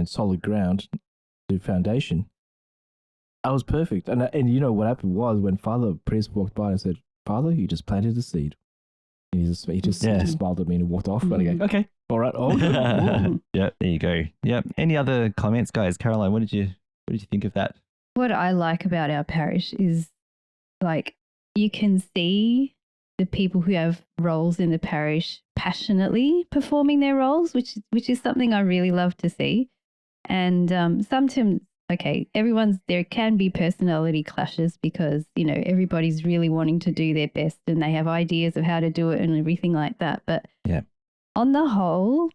solid ground, the foundation. I was perfect, and what happened was when Father Priest walked by and said, "Father, you just planted the seed." And he just smiled at me and walked off. And I go, "Okay, all right, all good." Yeah, there you go. Yep. Any other comments, guys? Caroline, what did you think of that? What I like about our parish is you can see the people who have roles in the parish passionately performing their roles, which is something I really love to see. And sometimes, there can be personality clashes because, everybody's really wanting to do their best and they have ideas of how to do it and everything like that. But on the whole,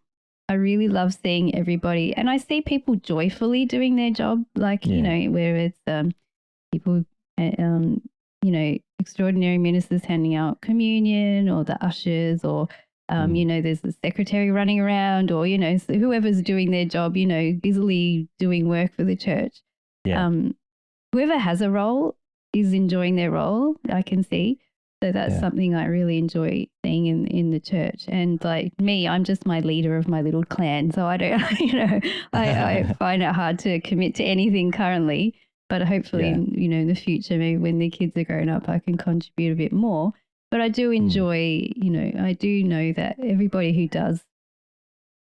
I really love seeing everybody, and I see people joyfully doing their job, where it's people, extraordinary ministers handing out communion, or the ushers, or there's the secretary running around, or so whoever's doing their job, busily doing work for the church. Whoever has a role is enjoying their role, I can see. So that's something I really enjoy seeing in the church. And like me, I'm just my leader of my little clan, so I don't, I find it hard to commit to anything currently. But hopefully, in the future, maybe when the kids are grown up, I can contribute a bit more. But I do enjoy, I do know that everybody who does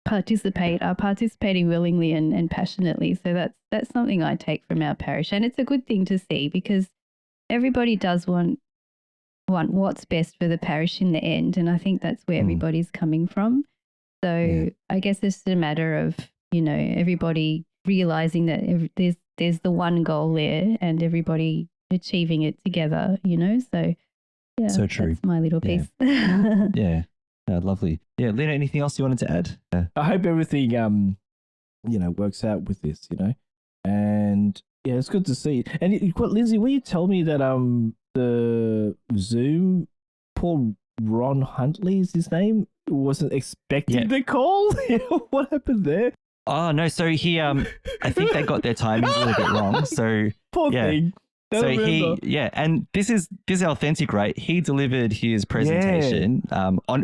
participate are participating willingly and passionately. So that's something I take from our parish. And it's a good thing to see, because everybody does want what's best for the parish in the end. And I think that's where everybody's coming from. So I guess it's a matter of, everybody realizing that there's the one goal there and everybody achieving it together, So yeah, so true. That's my little piece. Lovely. Yeah, Lino, anything else you wanted to add? I hope everything, works out with this, and it's good to see. And Lindsay, will you tell me that the Zoom, Paul Ron Huntley is his name, wasn't expecting the call? What happened there? Oh no, so he I think they got their timings a little bit wrong. So poor thing. So and this is authentic, right? He delivered his presentation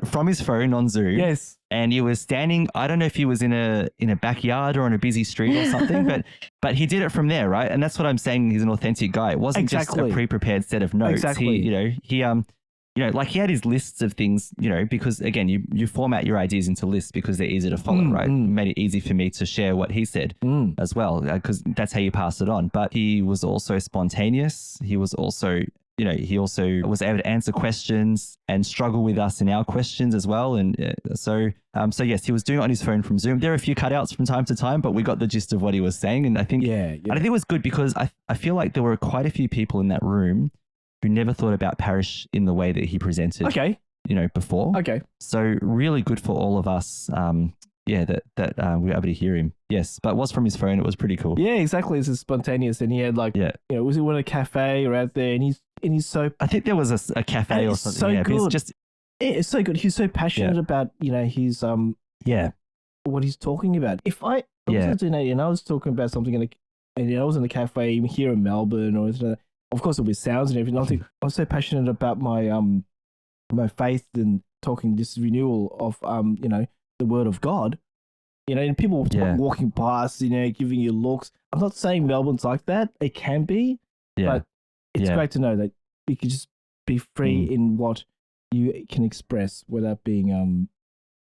from his phone on Zoom. Yes. And he was standing, I don't know if he was in a backyard or on a busy street or something, but he did it from there, right? And that's what I'm saying, he's an authentic guy. It wasn't just a pre-prepared set of notes. Exactly. He had his lists of things, because again, you format your ideas into lists because they're easy to follow, right? It made it easy for me to share what he said as well, because that's how you pass it on. But he was also spontaneous. He was also, he also was able to answer questions and struggle with us in our questions as well. And so yes, he was doing it on his phone from Zoom. There are a few cutouts from time to time, but we got the gist of what he was saying. And I think, and I think it was good because I feel like there were quite a few people in that room who never thought about parish in the way that he presented. Okay. Before. Okay. So really good for all of us. That we were able to hear him. Yes, but it was from his phone. It was pretty cool. Yeah, exactly. It's spontaneous, and he had was he in a cafe or out there, and he's so. I think there was a cafe or something. So yeah, good. It's so good. He's so passionate about his what he's talking about. If I was doing that, and I was talking about something and I was in a cafe here in Melbourne, or of course it was sounds and everything. I was so passionate about my faith and talking this renewal of the word of God, and people walking past, giving you looks. I'm not saying Melbourne's like that. It can be, but it's great to know that you can just be free in what you can express without being, I'm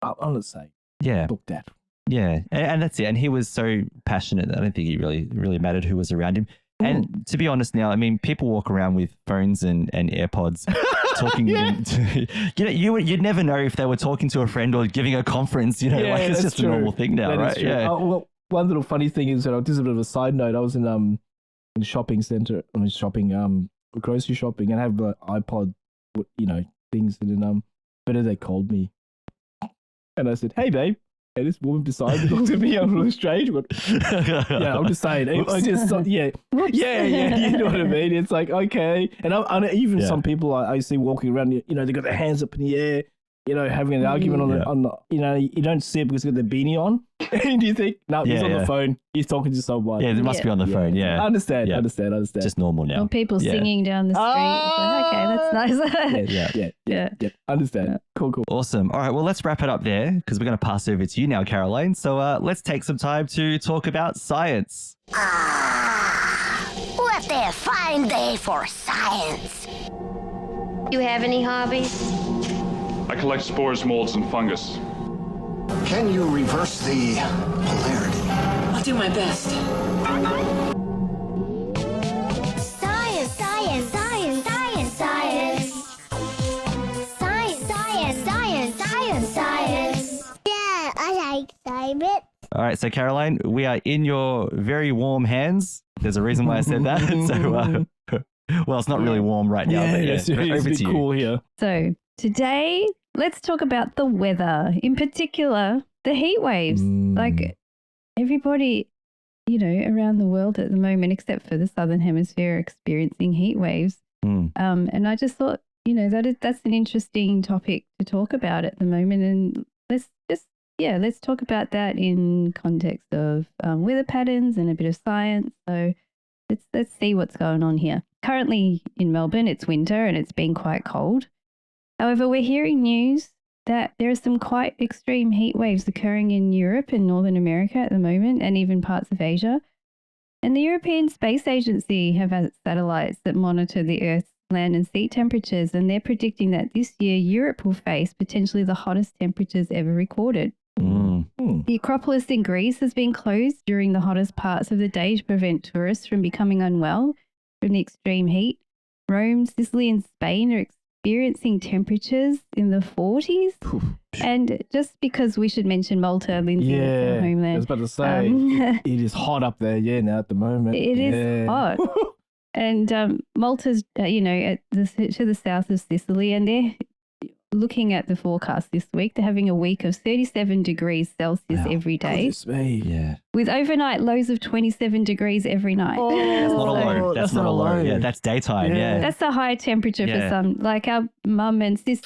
gonna say, looked at. Yeah, and that's it. And he was so passionate that I don't think he really mattered who was around him. And to be honest now, I mean, people walk around with phones and AirPods talking. You'd never know if they were talking to a friend or giving a conference, it's just a normal thing now, right? Yeah. Well, one little funny thing is that this is a bit of a side note. I was in a shopping center, grocery shopping, and I have the iPod, things, and then better they called me. And I said, "Hey, babe." And this woman beside me looked at me. I'm a little strange, but I'm just saying. I just thought, you know what I mean. It's like, okay, and I even some people I see walking around, they got their hands up in the air, having an argument on the, you don't see it because they've got their beanie on, and you think, no, he's on the phone, he's talking to someone. Yeah, they must be on the phone. Yeah, I understand. Just normal now. Or people singing down the street. Okay, that's nice. Yeah. Understand. Yeah. Cool. Awesome. All right, well, let's wrap it up there because we're going to pass over to you now, Caroline. So let's take some time to talk about science. What a fine day for science. You have any hobbies? I collect spores, molds, and fungus. Can you reverse the polarity? I'll do my best. Science, science, science, science, science. Science, science, science, science, science. Yeah, I like science. All right, so Caroline, we are in your very warm hands. There's a reason why I said that. So, well, it's not really warm right now, but it's a bit cool here. So today, let's talk about the weather, in particular, the heat waves. Like everybody, around the world at the moment, except for the Southern Hemisphere, are experiencing heat waves. And I just thought, that's an interesting topic to talk about at the moment. And let's talk about that in context of weather patterns and a bit of science. So let's see what's going on here. Currently in Melbourne, it's winter and it's been quite cold. However, we're hearing news that there are some quite extreme heat waves occurring in Europe and Northern America at the moment, and even parts of Asia. And the European Space Agency have satellites that monitor the Earth's land and sea temperatures, and they're predicting that this year Europe will face potentially the hottest temperatures ever recorded. The Acropolis in Greece has been closed during the hottest parts of the day to prevent tourists from becoming unwell from the extreme heat. Rome, Sicily, and Spain are experiencing temperatures in the 40s. And just because we should mention Malta, Lindsay, that's our homeland. I was about to say, it is hot up there, now at the moment. It is hot. And Malta's, to the south of Sicily, and they're looking at the forecast this week. They're having a week of 37 degrees Celsius every day. With overnight lows of 27 degrees every night. Oh, that's not a low. That's not a low. Yeah, that's daytime. Yeah. That's a high temperature for some, like our mum and sis.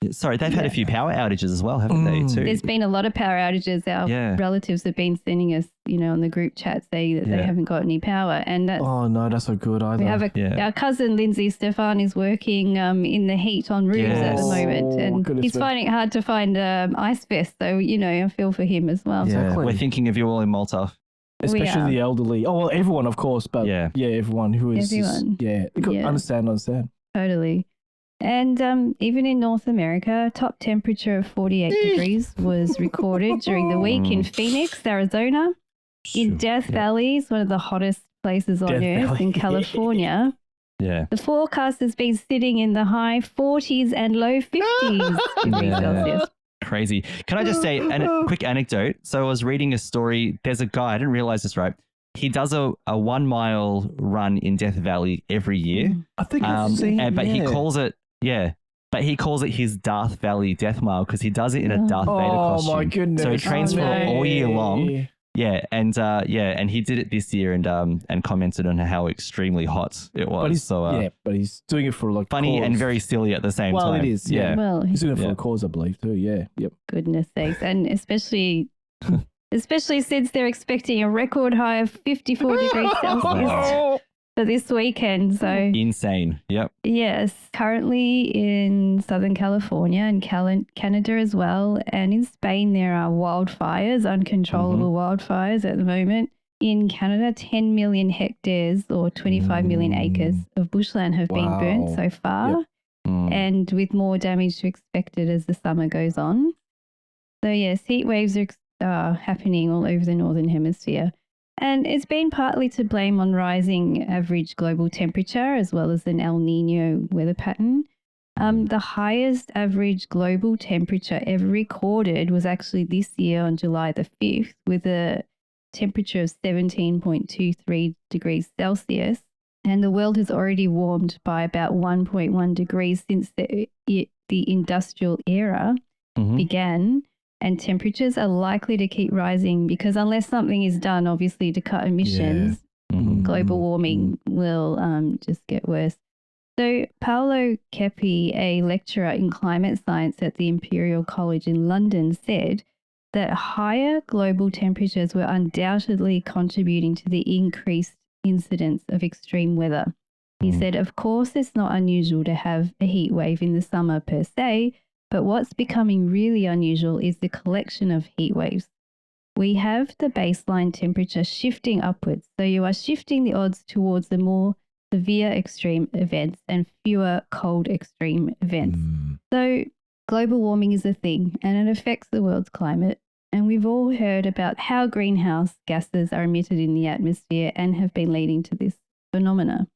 Sorry, they've had a few power outages as well, haven't they, too? There's been a lot of power outages. Our relatives have been sending us, on the group chat saying that they haven't got any power. And that's, no, that's not good either. We have our cousin Lindsay Stefan is working in the heat on roofs at the moment. And he's finding it hard to find ice vests. So, I feel for him as well. Exactly. We're thinking of you all in Malta. Especially the elderly. Oh, well, everyone, of course. But everyone who is. Everyone. Understand. Totally. And even in North America, top temperature of 48 degrees was recorded during the week in Phoenix, Arizona. In Death Valley, one of the hottest places on Earth in California. Yeah. The forecast has been sitting in the high 40s and low 50s degrees Celsius. Crazy. Can I just say a quick anecdote? So I was reading a story. There's a guy, I didn't realize this, right? He does a 1 mile run in Death Valley every year. I think I've seen but he calls it, but he calls it his Darth Valley Death Mile because he does it in a Darth Vader costume. Oh my goodness. So he trains for all year long. Yeah, and he did it this year and commented on how extremely hot it was. But he's doing it for like funny cause. and very silly at the same time. Well, it is. Yeah. Well, he's doing it for a cause, I believe, too. Yeah. Yep. Goodness sakes, and especially since they're expecting a record high of 54 degrees Celsius for this weekend. So insane. Yep. Yes, currently in Southern California and Canada as well, and in Spain there are wildfires, uncontrollable wildfires at the moment. In Canada, 10 million hectares or 25 million acres of bushland have been burnt so far, and with more damage expected as the summer goes on. So yes, heat waves are happening all over the Northern Hemisphere. And it's been partly to blame on rising average global temperature as well as an El Nino weather pattern. The highest average global temperature ever recorded was actually this year on July the 5th with a temperature of 17.23 degrees Celsius. And the world has already warmed by about 1.1 degrees since the industrial era began. And temperatures are likely to keep rising because unless something is done, obviously, to cut emissions, global warming will just get worse. So Paolo Kepi, a lecturer in climate science at the Imperial College in London, said that higher global temperatures were undoubtedly contributing to the increased incidence of extreme weather. He said, of course, it's not unusual to have a heat wave in the summer per se, but what's becoming really unusual is the collection of heat waves. We have the baseline temperature shifting upwards, so you are shifting the odds towards the more severe extreme events and fewer cold extreme events. So global warming is a thing and it affects the world's climate. And we've all heard about how greenhouse gases are emitted in the atmosphere and have been leading to this phenomena.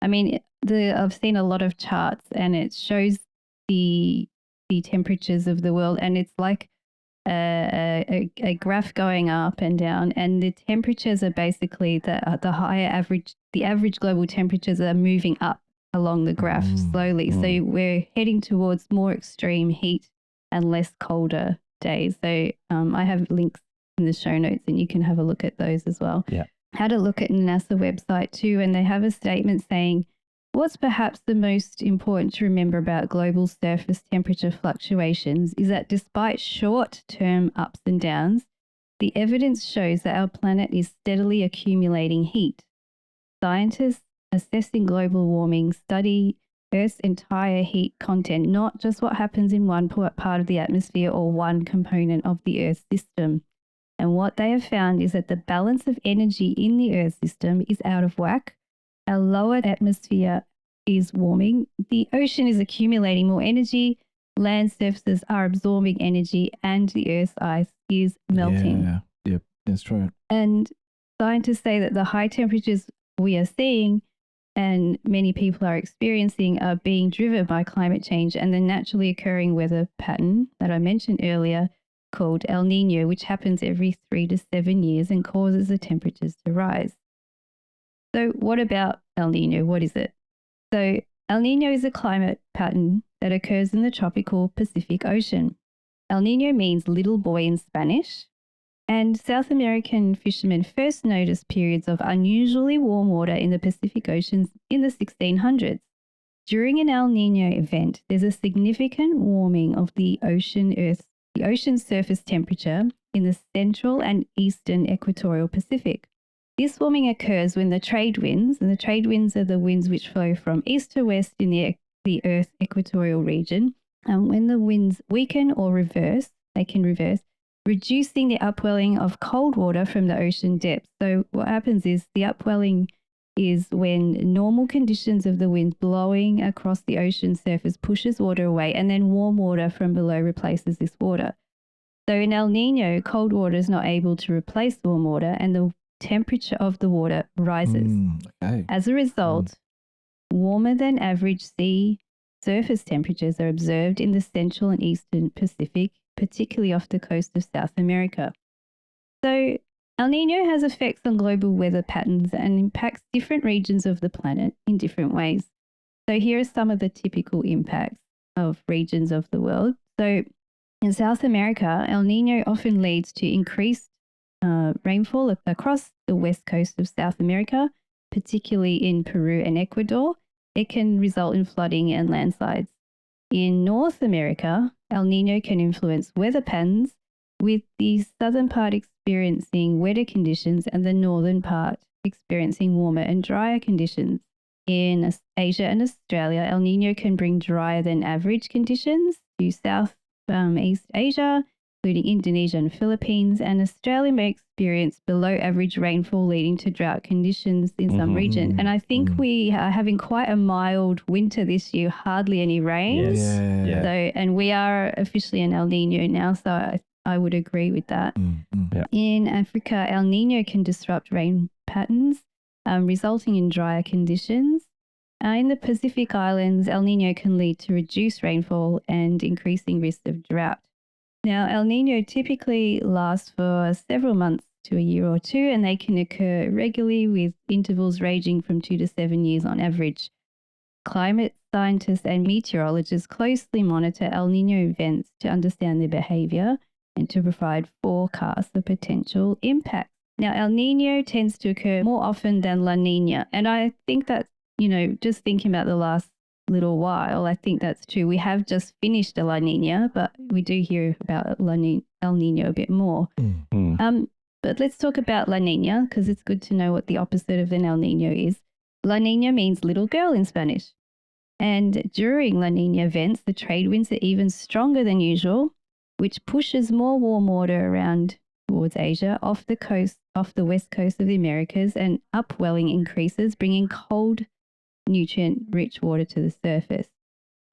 I mean, I've seen a lot of charts and it shows the temperatures of the world, and it's like a graph going up and down, and the temperatures are basically the average global temperatures are moving up along the graph slowly. So we're heading towards more extreme heat and less colder days. So I have links in the show notes and you can have a look at those as well. Yeah. Had a look at the NASA website too, and they have a statement saying, what's perhaps the most important to remember about global surface temperature fluctuations is that despite short-term ups and downs, the evidence shows that our planet is steadily accumulating heat. Scientists assessing global warming study Earth's entire heat content, not just what happens in one part of the atmosphere or one component of the Earth system. And what they have found is that the balance of energy in the Earth system is out of whack. Our lower atmosphere is warming. The ocean is accumulating more energy. Land surfaces are absorbing energy, and the Earth's ice is melting. Yeah, yep, that's true. And scientists say that the high temperatures we are seeing and many people are experiencing are being driven by climate change and the naturally occurring weather pattern that I mentioned earlier called El Nino, which happens every 3 to 7 years and causes the temperatures to rise. So what about El Nino? What is it? So El Nino is a climate pattern that occurs in the tropical Pacific Ocean. El Nino means little boy in Spanish, and South American fishermen first noticed periods of unusually warm water in the Pacific Oceans in the 1600s. During an El Nino event, there's a significant warming of the ocean surface temperature in the central and eastern equatorial Pacific. This warming occurs when the trade winds, and the trade winds are the winds which flow from east to west in the Earth's equatorial region, and when the winds weaken or reverse, they can reverse, reducing the upwelling of cold water from the ocean depths. So what happens is the upwelling is when normal conditions of the wind blowing across the ocean surface pushes water away, and then warm water from below replaces this water. So in El Nino, cold water is not able to replace warm water, and the temperature of the water rises. Okay. As a result, warmer than average sea surface temperatures are observed in the central and eastern Pacific, particularly off the coast of South America. So El Nino has effects on global weather patterns and impacts different regions of the planet in different ways. So here are some of the typical impacts of regions of the world. So in South America, El Nino often leads to increased rainfall across the west coast of South America, particularly in Peru and Ecuador. It can result in flooding and landslides. In North America, El Nino can influence weather patterns, with the southern part experiencing wetter conditions and the northern part experiencing warmer and drier conditions. In Asia and Australia, El Nino can bring drier than average conditions to Southeast Asia, including Indonesia and Philippines, and Australia may experience below average rainfall leading to drought conditions in some region. And I think we are having quite a mild winter this year, hardly any rain. Yeah. So, and we are officially in El Nino now, so I would agree with that. Yeah. In Africa, El Nino can disrupt rain patterns, resulting in drier conditions. In the Pacific Islands, El Nino can lead to reduced rainfall and increasing risk of drought. Now, El Nino typically lasts for several months to a year or two, and they can occur regularly with intervals ranging from 2 to 7 years on average. Climate scientists and meteorologists closely monitor El Nino events to understand their behavior and to provide forecasts of potential impacts. Now, El Nino tends to occur more often than La Nina, and I think that, just thinking about the last little while, I think that's true. We have just finished a La Nina, but we do hear about El Nino a bit more. But let's talk about La Nina, because it's good to know what the opposite of an El Nino is. La Nina means little girl in Spanish. And during La Nina events, the trade winds are even stronger than usual, which pushes more warm water around towards Asia off the west coast of the Americas, and upwelling increases, bringing cold, nutrient-rich water to the surface.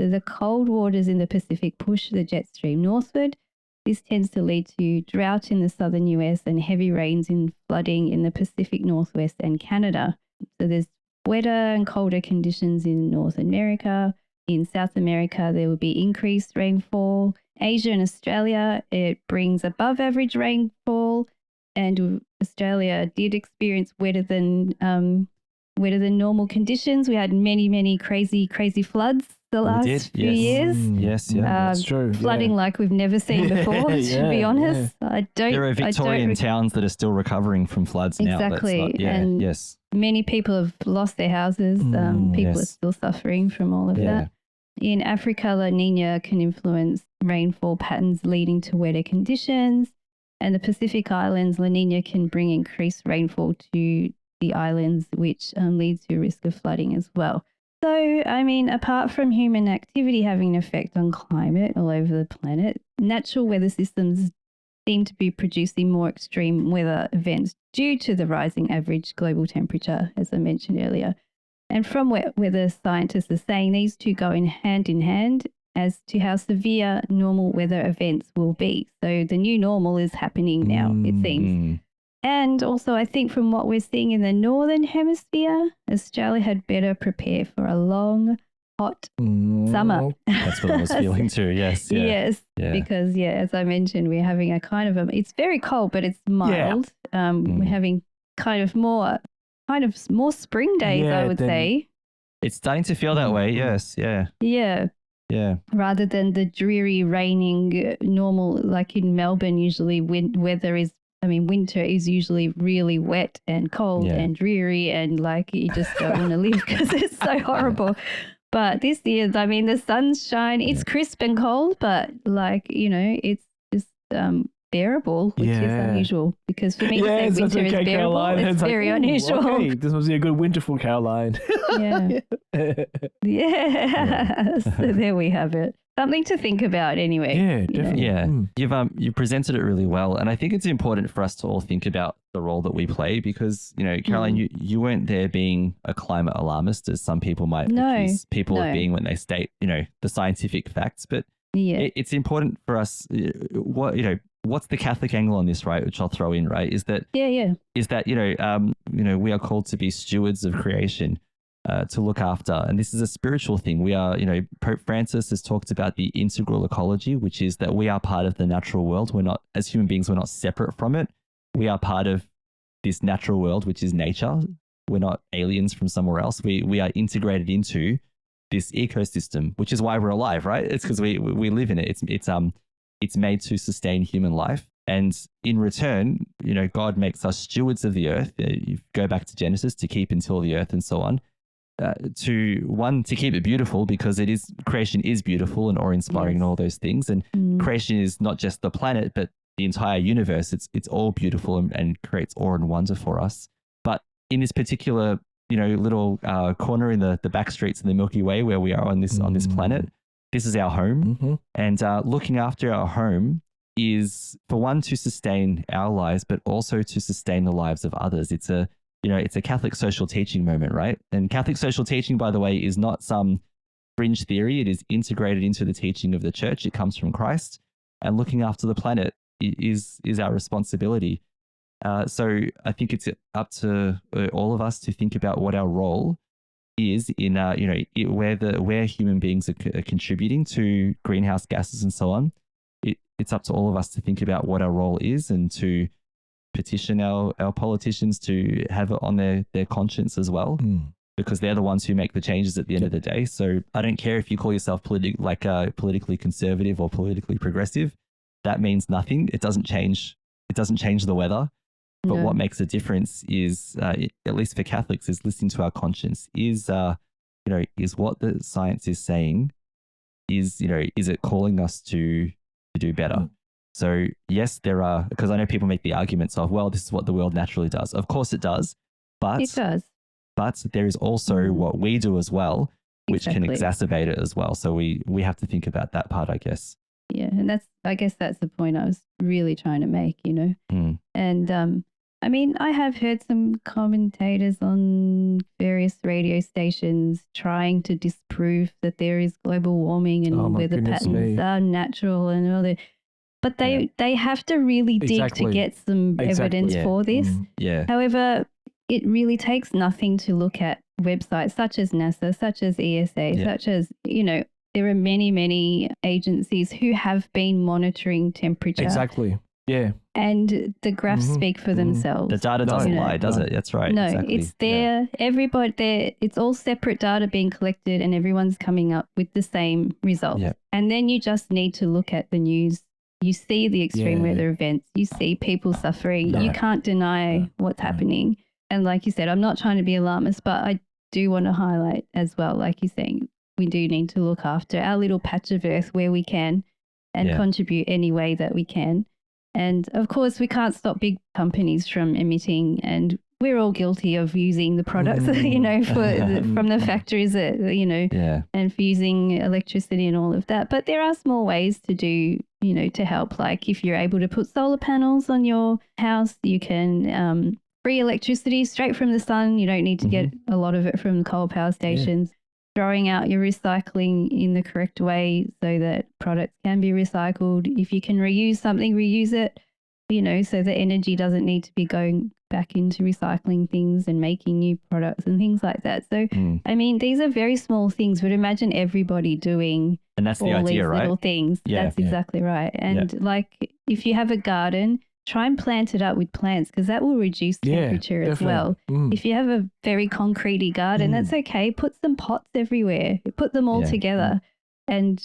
So the cold waters in the Pacific push the jet stream northward. This tends to lead to drought in the southern US and heavy rains and flooding in the Pacific Northwest and Canada. So there's wetter and colder conditions in North America. In South America, there will be increased rainfall. Asia and Australia, it brings above average rainfall, and Australia did experience wetter than normal conditions. We had many crazy floods the last few years. That's true. Flooding like we've never seen before, to be honest. There are Victorian towns that are still recovering from floods now. Exactly. Many people have lost their houses. People are still suffering from all of that. In Africa, La Nina can influence rainfall patterns leading to wetter conditions. And the Pacific Islands, La Nina can bring increased rainfall to the islands, which leads to a risk of flooding as well. So, apart from human activity having an effect on climate all over the planet, natural weather systems seem to be producing more extreme weather events due to the rising average global temperature, as I mentioned earlier. And from what weather scientists are saying, these two go in hand as to how severe normal weather events will be. So the new normal is happening now, it seems. And also, I think from what we're seeing in the Northern Hemisphere, Australia had better prepare for a long, hot summer. That's what I was feeling too, yes. Yes, because, as I mentioned, we're having a it's very cold, but it's mild. We're having kind of more spring days, I would say. It's starting to feel that way, yes, Yeah. Rather than the dreary, raining, normal, like in Melbourne, usually winter is usually really wet and cold and dreary, and like you just don't want to live because it's so horrible. But this year, the sun's shine. It's crisp and cold, but it's just bearable, which is unusual, because for me to say winter is bearable, Caroline. It's very unusual. Okay, this must be a good winter for Caroline. So there we have it. Something to think about anyway. Yeah, definitely. Yeah. You presented it really well. And I think it's important for us to all think about the role that we play, because, Caroline, you weren't there being a climate alarmist, as some people might accuse people of being when they state, the scientific facts. But it's important for us, what's the Catholic angle on this, right? Which I'll throw in, right? Is that we are called to be stewards of creation. to look after. And this is a spiritual thing. We are, Pope Francis has talked about the integral ecology, which is that we are part of the natural world. We're not, as human beings, we're not separate from it. We are part of this natural world, which is nature. We're not aliens from somewhere else. We are integrated into this ecosystem, which is why we're alive, right? It's because we live in it. It's made to sustain human life. And in return, God makes us stewards of the earth. You go back to Genesis, to keep and till the earth and so on. To keep it beautiful, because creation is beautiful and awe-inspiring and all those things. And creation is not just the planet, but the entire universe. It's all beautiful and creates awe and wonder for us. But in this particular, little corner in the back streets of the Milky Way where we are on this planet, this is our home. And looking after our home is, for one, to sustain our lives, but also to sustain the lives of others. It's a Catholic social teaching moment, right? And Catholic social teaching, by the way, is not some fringe theory. It is integrated into the teaching of the church. It comes from Christ, and looking after the planet is our responsibility. So I think it's up to all of us to think about what our role is in, where human beings are contributing to greenhouse gases and so on. It's up to all of us to think about what our role is, and to petition our politicians to have it on their conscience as well, because they're the ones who make the changes at the end of the day. So I don't care if you call yourself politically conservative or politically progressive. That means nothing. It doesn't change the weather. But what makes a difference is, at least for Catholics, is listening to our conscience. Is what the science is saying, is it calling us to do better? So yes, there are, because I know people make the arguments of, well, this is what the world naturally does. Of course it does, but it does. But there is also what we do as well, which can exacerbate it as well. So we have to think about that part, I guess. Yeah, and I guess that's the point I was really trying to make, And I mean, I have heard some commentators on various radio stations trying to disprove that there is global warming and weather patterns are natural and all that. But they have to really dig to get some evidence for this. However, it really takes nothing to look at websites such as NASA, such as ESA, such as, there are many, many agencies who have been monitoring temperature. Exactly. Yeah. And the graphs speak for themselves. The data doesn't lie, does it? That's right. No, exactly. It's there. Everybody there. It's all separate data being collected, and everyone's coming up with the same results. And then you just need to look at the news. You see the extreme weather events. You see people suffering. You can't deny what's happening. And like you said, I'm not trying to be alarmist, but I do want to highlight as well, like you're saying, we do need to look after our little patch of earth where we can and contribute any way that we can. And of course, we can't stop big companies from emitting, and we're all guilty of using the products, from the factories, and for using electricity and all of that. But there are small ways to do, to help. Like if you're able to put solar panels on your house, you can free electricity straight from the sun. You don't need to get a lot of it from the coal power stations. Throwing out your recycling in the correct way so that products can be recycled. If you can reuse something, reuse it, so the energy doesn't need to be going back into recycling things and making new products and things like that. So, I mean, these are very small things, but imagine everybody doing and that's all the idea, these right? little things. That's exactly right. And like if you have a garden, try and plant it up with plants, because that will reduce temperature as well. If you have a very concretey garden, that's okay. Put some pots everywhere. Put them all together and,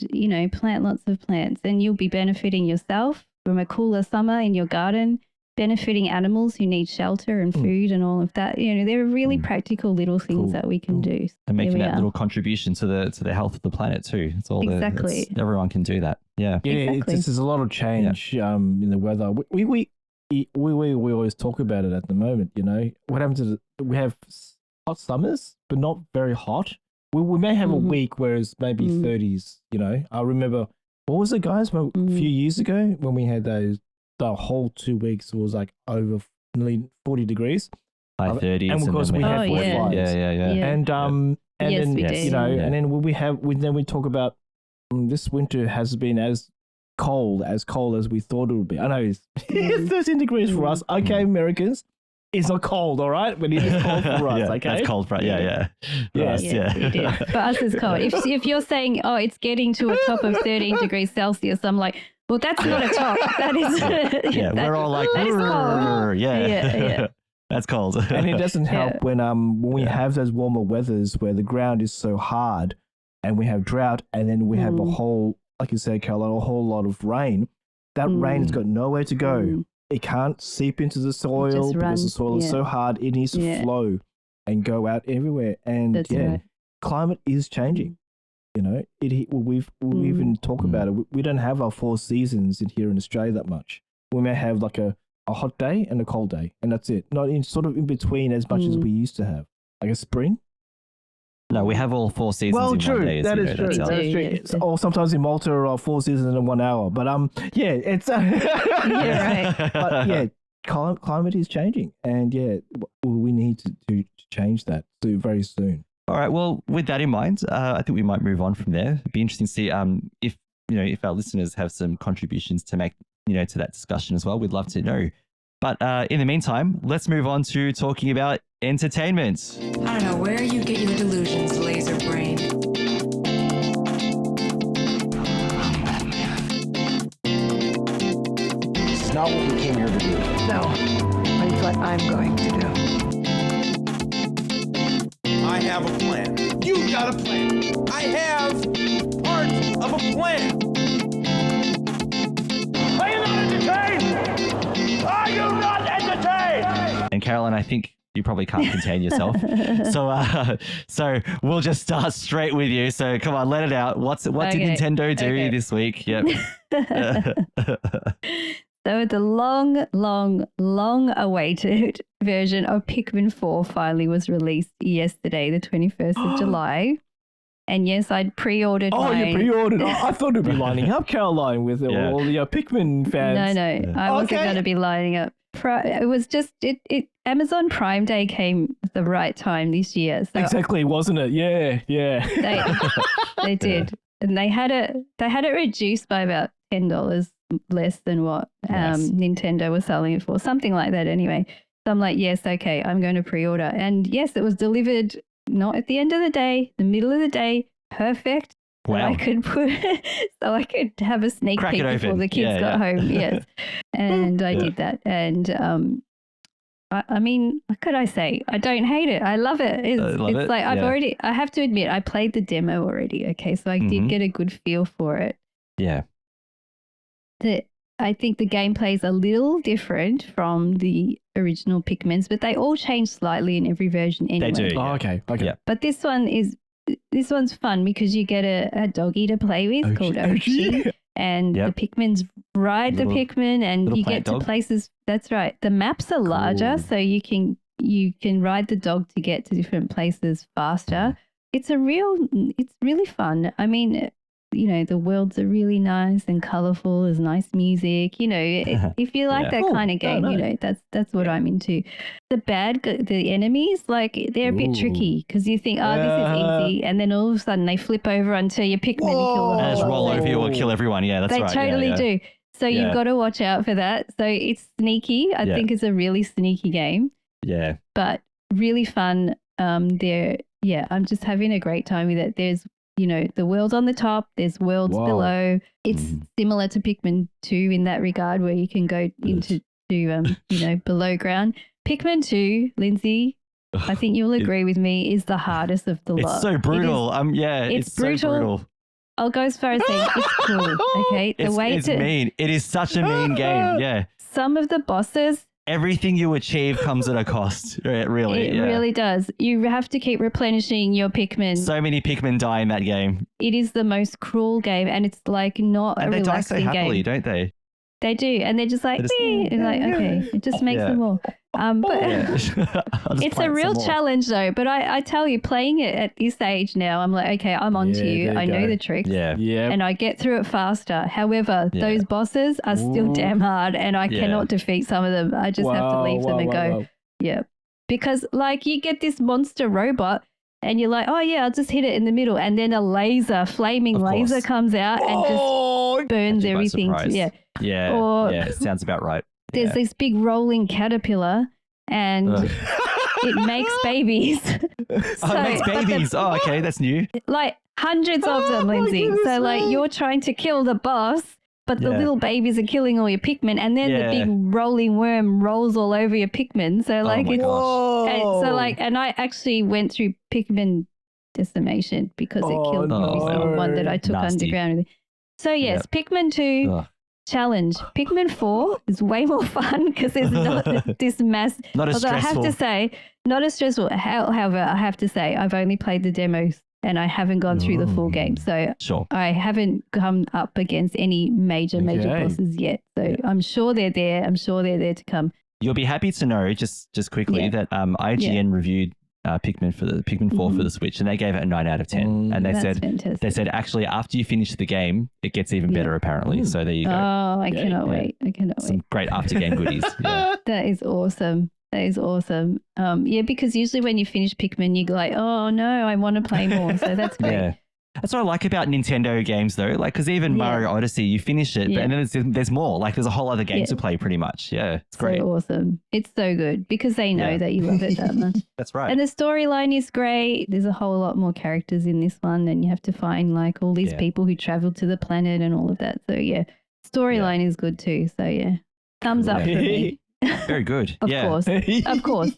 plant lots of plants, and you'll be benefiting yourself from a cooler summer in your garden, benefiting animals who need shelter and food and all of that. There are really practical little things that we can do. And making that little contribution to the health of the planet too. It's all everyone can do that. Yeah. Exactly. There's a lot of change in the weather. We always talk about it at the moment. What happens is we have hot summers, but not very hot. We may have a week where it's maybe 30s. I remember, what was it, guys? A few years ago when we had the whole 2 weeks was like over nearly 40 degrees. High 30s. And of course we had fires. And then and then we talk about this winter has been as cold as we thought it would be. I know it's 13 degrees for us. Okay, Americans, It's not cold, all right? But it is cold for us, okay? That's cold for us. Yeah. Yes, it is. For us, it's cold. If you're saying, oh, it's getting to a top of 13 degrees Celsius, I'm like, well, that's not a top. That is. We're all like, that is cold. Yeah. That's cold. And it doesn't help when we have those warmer weathers where the ground is so hard and we have drought and then we have a whole, like you said, Caroline, a whole lot of rain. That rain has got nowhere to go. It can't seep into the soil because the soil is so hard. It needs to flow and go out everywhere. And climate is changing. You know, we even talk about it. We don't have our 4 seasons here in Australia that much. We may have like a hot day and a cold day, and that's it. Not in sort of in between as much as we used to have. Like a spring. No, we have all 4 seasons in 1 day. That is true. That is true. Or sometimes in Malta, 4 seasons in 1 hour. But it's right. But climate is changing, and we need to change that very soon. All right. Well, with that in mind, I think we might move on from there. It'd be interesting to see if our listeners have some contributions to make to that discussion as well. We'd love to know. But in the meantime, let's move on to talking about entertainment. I don't know where you get your delusions, laser brain. It's not what we came here to do. No, but it's what I'm going to do. I have a plan. You've got a plan. I have part of a plan. Are you not entertained? Are you not entertained? And Caroline, I think you probably can't contain yourself. So we'll just start straight with you. So come on, let it out. What did Nintendo do this week? Yep. So the long awaited version of Pikmin 4 finally was released yesterday, the 21st of July. And yes, I'd pre-ordered mine. You pre-ordered. I thought it'd be lining up, Caroline, with all the Pikmin fans. No, I wasn't going to be lining up. It was just Amazon Prime Day came at the right time this year. So exactly, wasn't it? Yeah. They did, and they had it reduced by about $10 less than what Nintendo was selling it for, something like that. Anyway, so I'm like, yes, okay, I'm going to pre-order, and yes, it was delivered not at the end of the day, the middle of the day, perfect. Wow. I could I could have a sneak peek before the kids got home. Yes. And I did that. And I mean, what could I say? I don't hate it. I love it. It's like I have to admit, I played the demo already. Okay. So I did get a good feel for it. Yeah. I think the gameplay is a little different from the original Pikmins, but they all change slightly in every version anyway. They do. Oh, okay. Yeah. But this one's fun because you get a doggy to play with called Ochi. And the Pikmins ride the Pikmin and you get to places. That's right. The maps are larger, so you can ride the dog to get to different places faster. It's really fun. I mean, the worlds are really nice and colorful. There's nice music. If you like that kind of game, that's what I'm into. The enemies, like they're a bit tricky because you think, this is easy, and then all of a sudden they flip over onto your Pikmin and kill them. And just roll over you or kill everyone. Yeah, that's right. They totally do. So you've got to watch out for that. So it's sneaky. I think it's a really sneaky game. Yeah. But really fun. I'm just having a great time with it. There's the world on the top, there's worlds below. It's similar to Pikmin 2 in that regard where you can go into below ground. Pikmin 2, Lindsay, I think you'll agree with me, is the hardest of the lot. It's so brutal. It's brutal. So brutal. I'll go as far as saying it's cool. Okay. It's mean. It is such a mean game. Yeah. Some of the bosses, everything you achieve comes at a cost. Really. It really does. You have to keep replenishing your Pikmin. So many Pikmin die in that game. It is the most cruel game, and it's like not a relaxing game. And they die so happily, don't they? They do, and they're just like, and like, okay, it just makes them more. But it's a real challenge though. But I tell you, playing it at this age now, I'm like, okay, I'm on to you. I know the tricks. Yeah. And I get through it faster. However, those bosses are still damn hard, and I cannot defeat some of them. I just have to leave them and go. Yeah. Because like you get this monster robot and you're like, oh yeah, I'll just hit it in the middle. And then a flaming laser comes out and just burns everything. Yeah. It sounds about right. There's this big rolling caterpillar and it makes babies. Oh, it makes babies. Oh, okay, that's new. Like hundreds of them, Lindsay. So like you're trying to kill the boss, but the little babies are killing all your Pikmin, and then the big rolling worm rolls all over your Pikmin. So like and I actually went through Pikmin decimation because it killed one that I took underground. So yes, Pikmin 2 challenge. Pikmin 4 is way more fun because there's not this mass. Not as stressful. I have to say, not as stressful. However, I have to say, I've only played the demos and I haven't gone through the full game. So I haven't come up against any major bosses yet. So I'm sure they're there. I'm sure they're there to come. You'll be happy to know, just quickly, that IGN reviewed Pikmin 4 for the Switch, and they gave it a 9 out of 10. And they said actually after you finish the game, it gets even better apparently. So there you go. Oh, I cannot wait. I cannot wait. Some great after game goodies. Yeah. That is awesome. That is awesome. Because usually when you finish Pikmin, you go like, oh no, I want to play more. So that's great. Yeah. That's what I like about Nintendo games though. Like, because even Mario Odyssey, you finish it, and then there's more. Like, there's a whole other game to play pretty much. Yeah, it's great. So awesome. It's so good because they know that you love it that much. That's right. And the storyline is great. There's a whole lot more characters in this one, and you have to find like all these people who traveled to the planet and all of that. So storyline is good too. So thumbs up for me. Very good. Of course.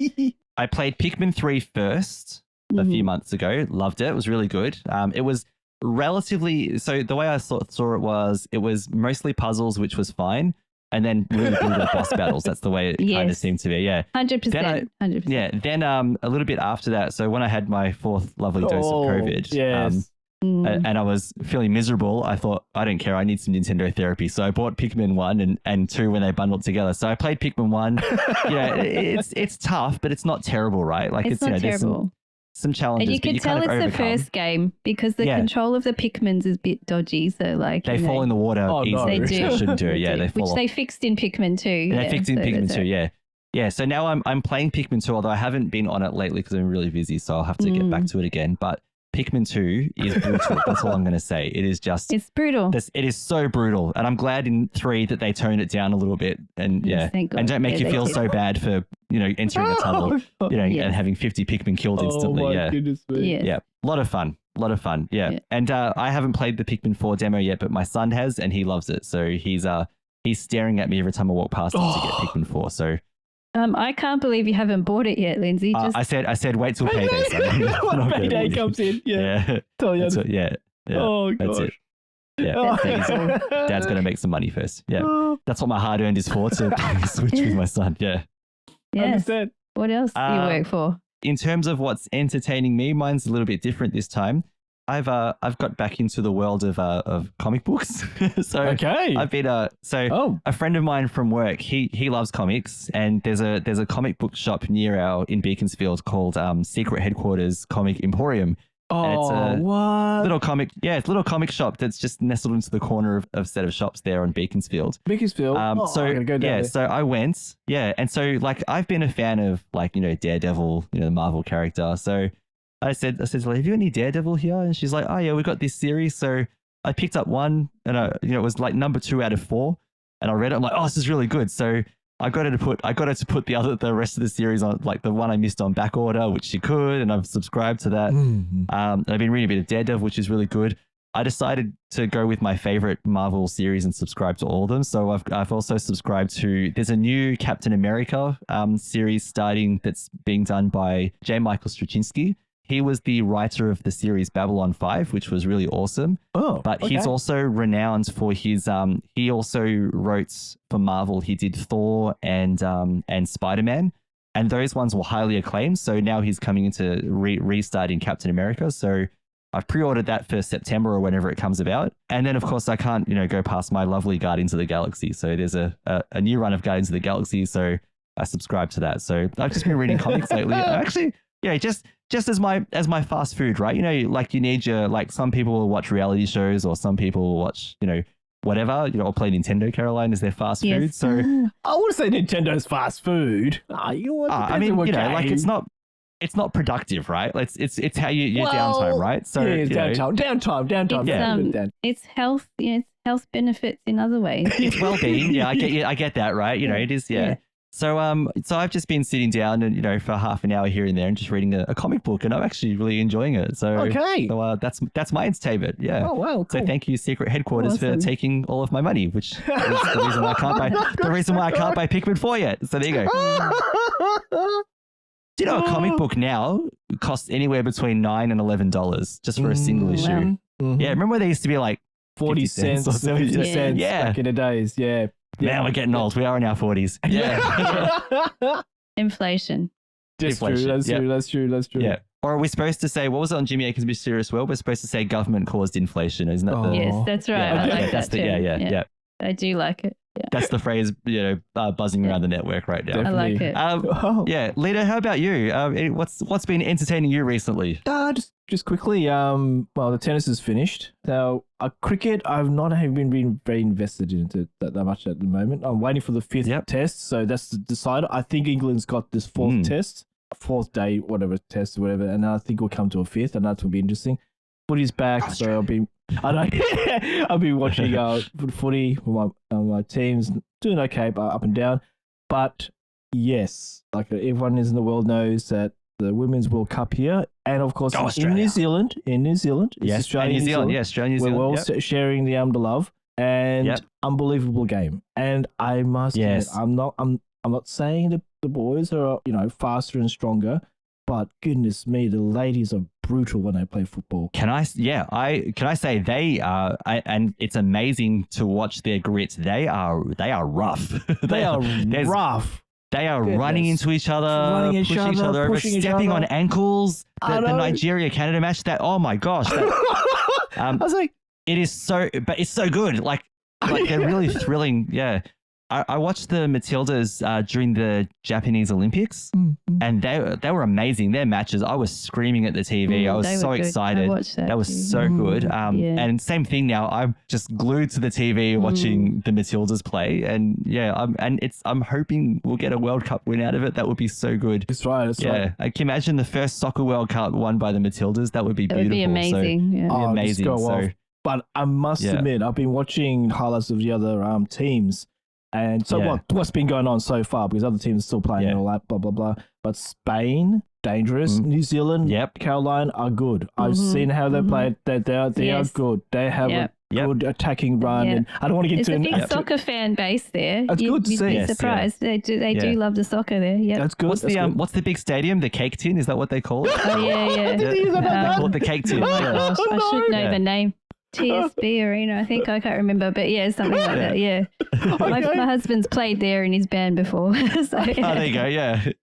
I played Pikmin 3 first a few months ago. Loved it. It was really good. It was relatively, so the way I saw it was mostly puzzles, which was fine, and then really brutal boss battles. That's the way it kind of seemed to be. Yeah, 100%. 100%. Yeah. Then a little bit after that, so when I had my 4th lovely dose of COVID, and I was feeling miserable, I thought, I don't care, I need some Nintendo therapy. So I bought Pikmin 1 and 2 when they bundled together. So I played Pikmin 1. It's tough, but it's not terrible, right? Like it's not terrible. Some challenges. And you can tell it's the first game because the control of the Pikmins is a bit dodgy. So like they fall in the water easily. They do. They shouldn't do. Yeah, they fall. Which they fixed in Pikmin 2. They fixed in Pikmin 2. Yeah. Yeah. So now I'm playing Pikmin 2, although I haven't been on it lately because I'm really busy. So I'll have to get back to it again. But Pikmin 2 is brutal. That's all I'm going to say. It is just... It's brutal. It is so brutal. And I'm glad in 3 that they toned it down a little bit. And and don't make you feel so bad for, entering a tunnel, and having 50 Pikmin killed instantly. Oh my goodness me. Yeah. A lot of fun. Yeah. And I haven't played the Pikmin 4 demo yet, but my son has and he loves it. So he's staring at me every time I walk past him to get Pikmin 4. So... I can't believe you haven't bought it yet, Lindsay. I said wait till payday. When payday comes in, yeah. Oh gosh. That's it. Yeah, Dad's gonna make some money first. Yeah, that's what my hard earned is for, to play the Switch with my son. Yeah. Understand. What else do you work for? In terms of what's entertaining me, mine's a little bit different this time. I've got back into the world of comic books. So I've been a friend of mine from work, he loves comics, and there's a comic book shop in Beaconsfield called Secret Headquarters Comic Emporium. And it's a little comic shop that's just nestled into the corner of a set of shops there on Beaconsfield. Beaconsfield. I'm gonna go down there. So I went, and so like I've been a fan of like Daredevil, the Marvel character. So I said, have you got any Daredevil here? And she's like, oh yeah, we got this series. So I picked up one, and it was like number 2 out of 4, and I read it. I'm like, oh, this is really good. So I got her to put the rest of the series on, like the one I missed on back order, which she could, and I've subscribed to that. I've been reading a bit of Daredevil, which is really good. I decided to go with my favorite Marvel series and subscribe to all of them. So I've also subscribed to, there's a new Captain America series starting that's being done by J. Michael Straczynski. He was the writer of the series Babylon 5, which was really awesome. But he's also renowned for his, he also wrote for Marvel. He did Thor and Spider-Man, and those ones were highly acclaimed. So now he's coming into restarting Captain America. So I've pre-ordered that for September or whenever it comes about. And then of course I can't, go past my lovely Guardians of the Galaxy. So there's a new run of Guardians of the Galaxy. So I subscribe to that. So I've just been reading comics lately. Actually, just as my fast food, right? Like you need your, like some people will watch reality shows, or some people will watch, whatever, or play Nintendo, Caroline, as their fast food. So I wouldn't say Nintendo's fast food. I mean, like it's not productive, right? It's how your downtime, right? So it's downtime. It's health, it's health benefits in other ways. It's well-being. Yeah, I get that, right? It is, So I've just been sitting down and for half an hour here and there and just reading a comic book, and I'm actually really enjoying it. So that's my entertainment. Yeah. Oh wow. Cool. So thank you, Secret Headquarters, for taking all of my money, which is the reason why I can't buy Pikmin 4 yet. So there you go. Do you know a comic book now costs anywhere between $9 and $11 just for a single issue? Wow. Mm-hmm. Yeah, remember they used to be like 40 cents or 70 cents back in the days. Yeah. Now we're getting old. We are in our 40s. Yeah. Inflation. That's true. That's true. Yeah. Or are we supposed to say, what was it on Jimmy Akin's Mysterious World? We're supposed to say government caused inflation, isn't that? Yes, that's right. Yeah, I like that's that the, too. yeah. I do like it. Yeah. That's the phrase, buzzing around the network right now. Definitely. I like it. Yeah, Lino, how about you? What's been entertaining you recently? Just quickly. Well, the tennis is finished. Now, cricket, I've not been very invested into that much at the moment. I'm waiting for the fifth test, so that's decided. I think England's got this fourth day, whatever test, whatever, and I think we'll come to a fifth, and that will be interesting. Footy's back, so I'll be watching footy with my teams, doing okay, but up and down. But yes, like everyone in the world knows that the Women's World Cup here, and of course in New Zealand, yes, Australia, New Zealand, yeah, Australia, New Zealand, we're all sharing the love, and unbelievable game. And I must admit, I'm not saying that the boys are faster and stronger, but goodness me, the ladies are brutal when they play football. Can I say they are, and it's amazing to watch their grit. They are rough. They are rough. They are running into each other, pushing each other over, stepping on ankles. The Nigeria-Canada match, oh my gosh. I was like, it is so, but it's so good. Like they're really thrilling. Yeah. I watched the Matildas during the Japanese Olympics, and they were amazing. Their matches, I was screaming at the TV. I was so excited. That was so good. And same thing now. I'm just glued to the TV watching the Matildas play, and I'm hoping we'll get a World Cup win out of it. That would be so good. That's right. I can imagine the first soccer World Cup won by the Matildas. That would be beautiful. It would be amazing. So, amazing. But I must admit, I've been watching highlights of the other teams. And so what's been going on so far? Because other teams are still playing and all that, blah, blah, blah. But Spain, dangerous. New Zealand, Caroline are good. I've seen how they played. They are good. They have a good attacking run. And I don't want to get into a big soccer fan base there. That's good to see. You'd be surprised. They do love the soccer there. Yeah, that's good. What's the big stadium? The Cake Tin? Is that what they call it? Oh yeah. They call it the Cake Tin. Oh my gosh, I should know the name. TSB Arena, I think. I can't remember, but something like that. Yeah, my husband's played there in his band before. So, there you go.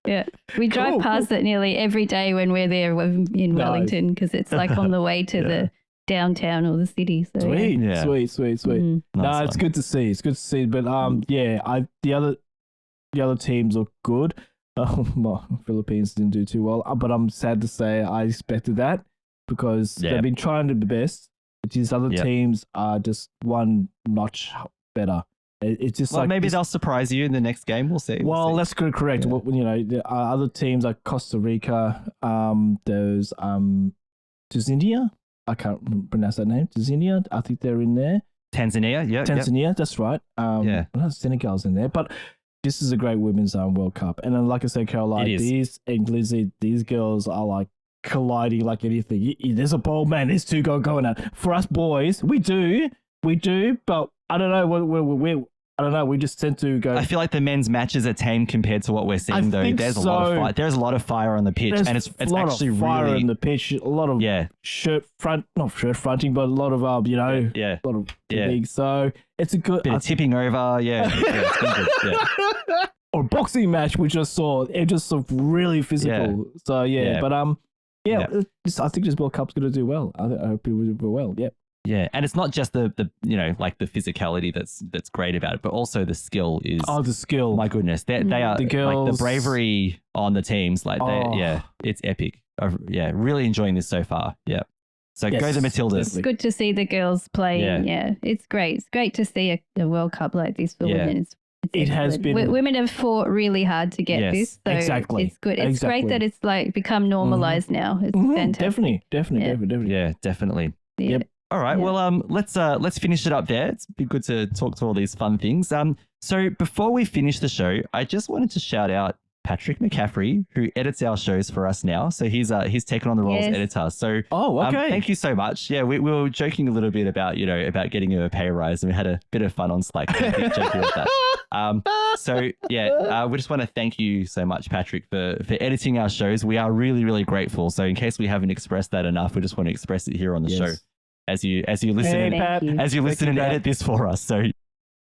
Yeah, we drive past it nearly every day when we're there in Wellington, because it's like on the way to the downtown or the city. So sweet. No, it's good to see. But the other teams look good. Philippines didn't do too well, but I'm sad to say I expected that, because they've been trying to do the best. These other teams are just one notch better. It's just maybe they'll surprise you in the next game. We'll see. Well, that's correct. Yeah. The other teams like Costa Rica, there's Tanzania. I can't pronounce that name. Tanzania. I think they're in there. Tanzania. Yeah. Tanzania. That's right. Senegal's in there. But this is a great women's World Cup, and then, like I said, Caroline, these girls are like colliding like anything. There's a ball, man. There's two going out. For us boys, we do, but I don't know. I don't know. We just tend to go. I feel like the men's matches are tame compared to what we're seeing, though. There's a lot of fire. There's a lot of fire on the pitch, and it's actually of fire really on the pitch. A lot of not shirt fronting, but a lot of a lot of league. So it's a good bit of tipping over. It's been good. Yeah. Or boxing match, we just saw. It just looked really physical. So but I think this World Cup's going to do well. I hope it will do well. Yeah. Yeah, and it's not just the like the physicality that's great about it, but also the skill is. Oh, the skill! My goodness, they are the girls, like the bravery on the teams. Like it's epic. Really enjoying this so far. Yeah. So go the Matildas. It's good to see the girls playing. Yeah, it's great. It's great to see a World Cup like this for women. It has been. Women have fought really hard to get this. So exactly. It's good. It's great that it's like become normalized now. It's fantastic. Definitely. Yeah, definitely. Yep. All right. Yeah. Well, let's finish it up there. It's been good to talk to all these fun things. So before we finish the show, I just wanted to shout out Patrick McCaffrey, who edits our shows for us now. So he's taken on the role as editor. So okay. Thank you so much. Yeah, we were joking a little bit about about getting him a pay rise, and we had a bit of fun on Slack joking with that. We just want to thank you so much, Patrick, for editing our shows. We are really, really grateful. So in case we haven't expressed that enough, we just want to express it here on the show as you listen and edit this for us. So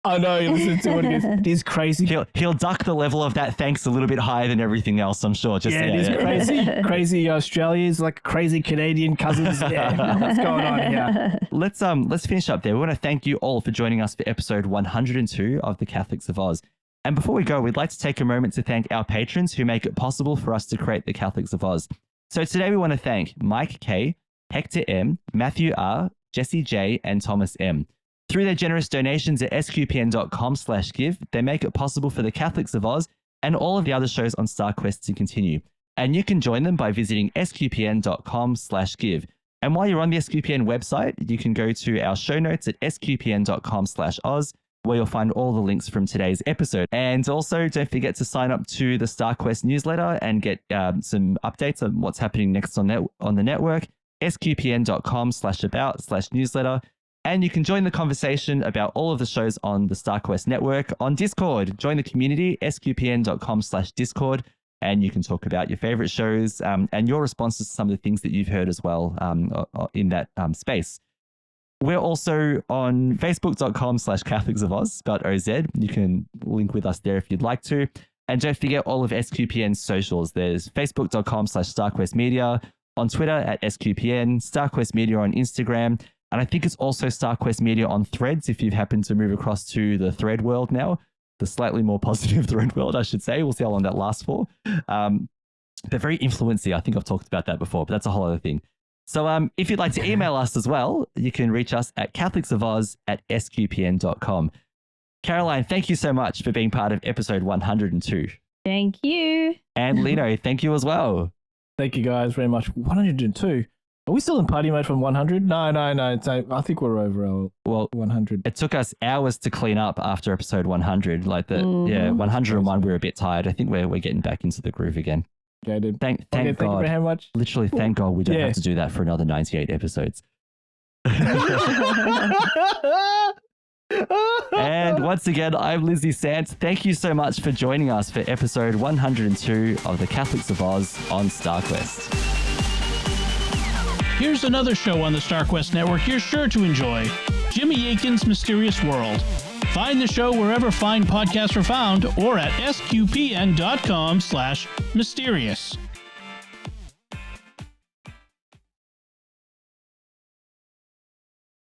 I know you listen to it. It is crazy. He'll duck the level of that thanks a little bit higher than everything else, I'm sure. It is crazy. Crazy Australians, like crazy Canadian cousins. Yeah, what's going on here? Let's finish up there. We want to thank you all for joining us for episode 102 of the Catholics of Oz. And before we go, we'd like to take a moment to thank our patrons who make it possible for us to create the Catholics of Oz. So today we want to thank Mike K, Hector M, Matthew R, Jesse J, and Thomas M. Through their generous donations at sqpn.com/give, they make it possible for the Catholics of Oz and all of the other shows on StarQuest to continue. And you can join them by visiting sqpn.com/give. And while you're on the SQPN website, you can go to our show notes at sqpn.com/Oz, where you'll find all the links from today's episode. And also, don't forget to sign up to the StarQuest newsletter and get some updates on what's happening next on the network, sqpn.com/about/newsletter. And you can join the conversation about all of the shows on the StarQuest network on Discord. Join the community, sqpn.com/Discord, and you can talk about your favorite shows and your responses to some of the things that you've heard as well in that space. We're also on facebook.com/CatholicsofOz.oz. You can link with us there if you'd like to. And don't forget all of SQPN's socials. There's facebook.com/StarQuest Media, on Twitter at SQPN, StarQuest Media on Instagram, and I think it's also StarQuest Media on Threads if you've happened to move across to the Thread world now, the slightly more positive Thread world, I should say. We'll see how long that lasts for. They're very influency. I think I've talked about that before, but that's a whole other thing. So if you'd like to email us as well, you can reach us at catholics.of.oz@sqpn.com. Caroline, thank you so much for being part of episode 102. Thank you. And Lino, thank you as well. Thank you guys very much. 102. Are we still in party mode from 100? No. I think we're over our 100. It took us hours to clean up after episode 100. 101 we were a bit tired. I think we're getting back into the groove again. Okay, dude. Thank God. Thank you very much. Literally, thank God we don't have to do that for another 98 episodes. And once again, I'm Lindsay Sant. Thank you so much for joining us for episode 102 of the Catholics of Oz on StarQuest. Here's another show on the StarQuest network you're sure to enjoy, Jimmy Akin's Mysterious World. Find the show wherever fine podcasts are found or at sqpn.com/mysterious.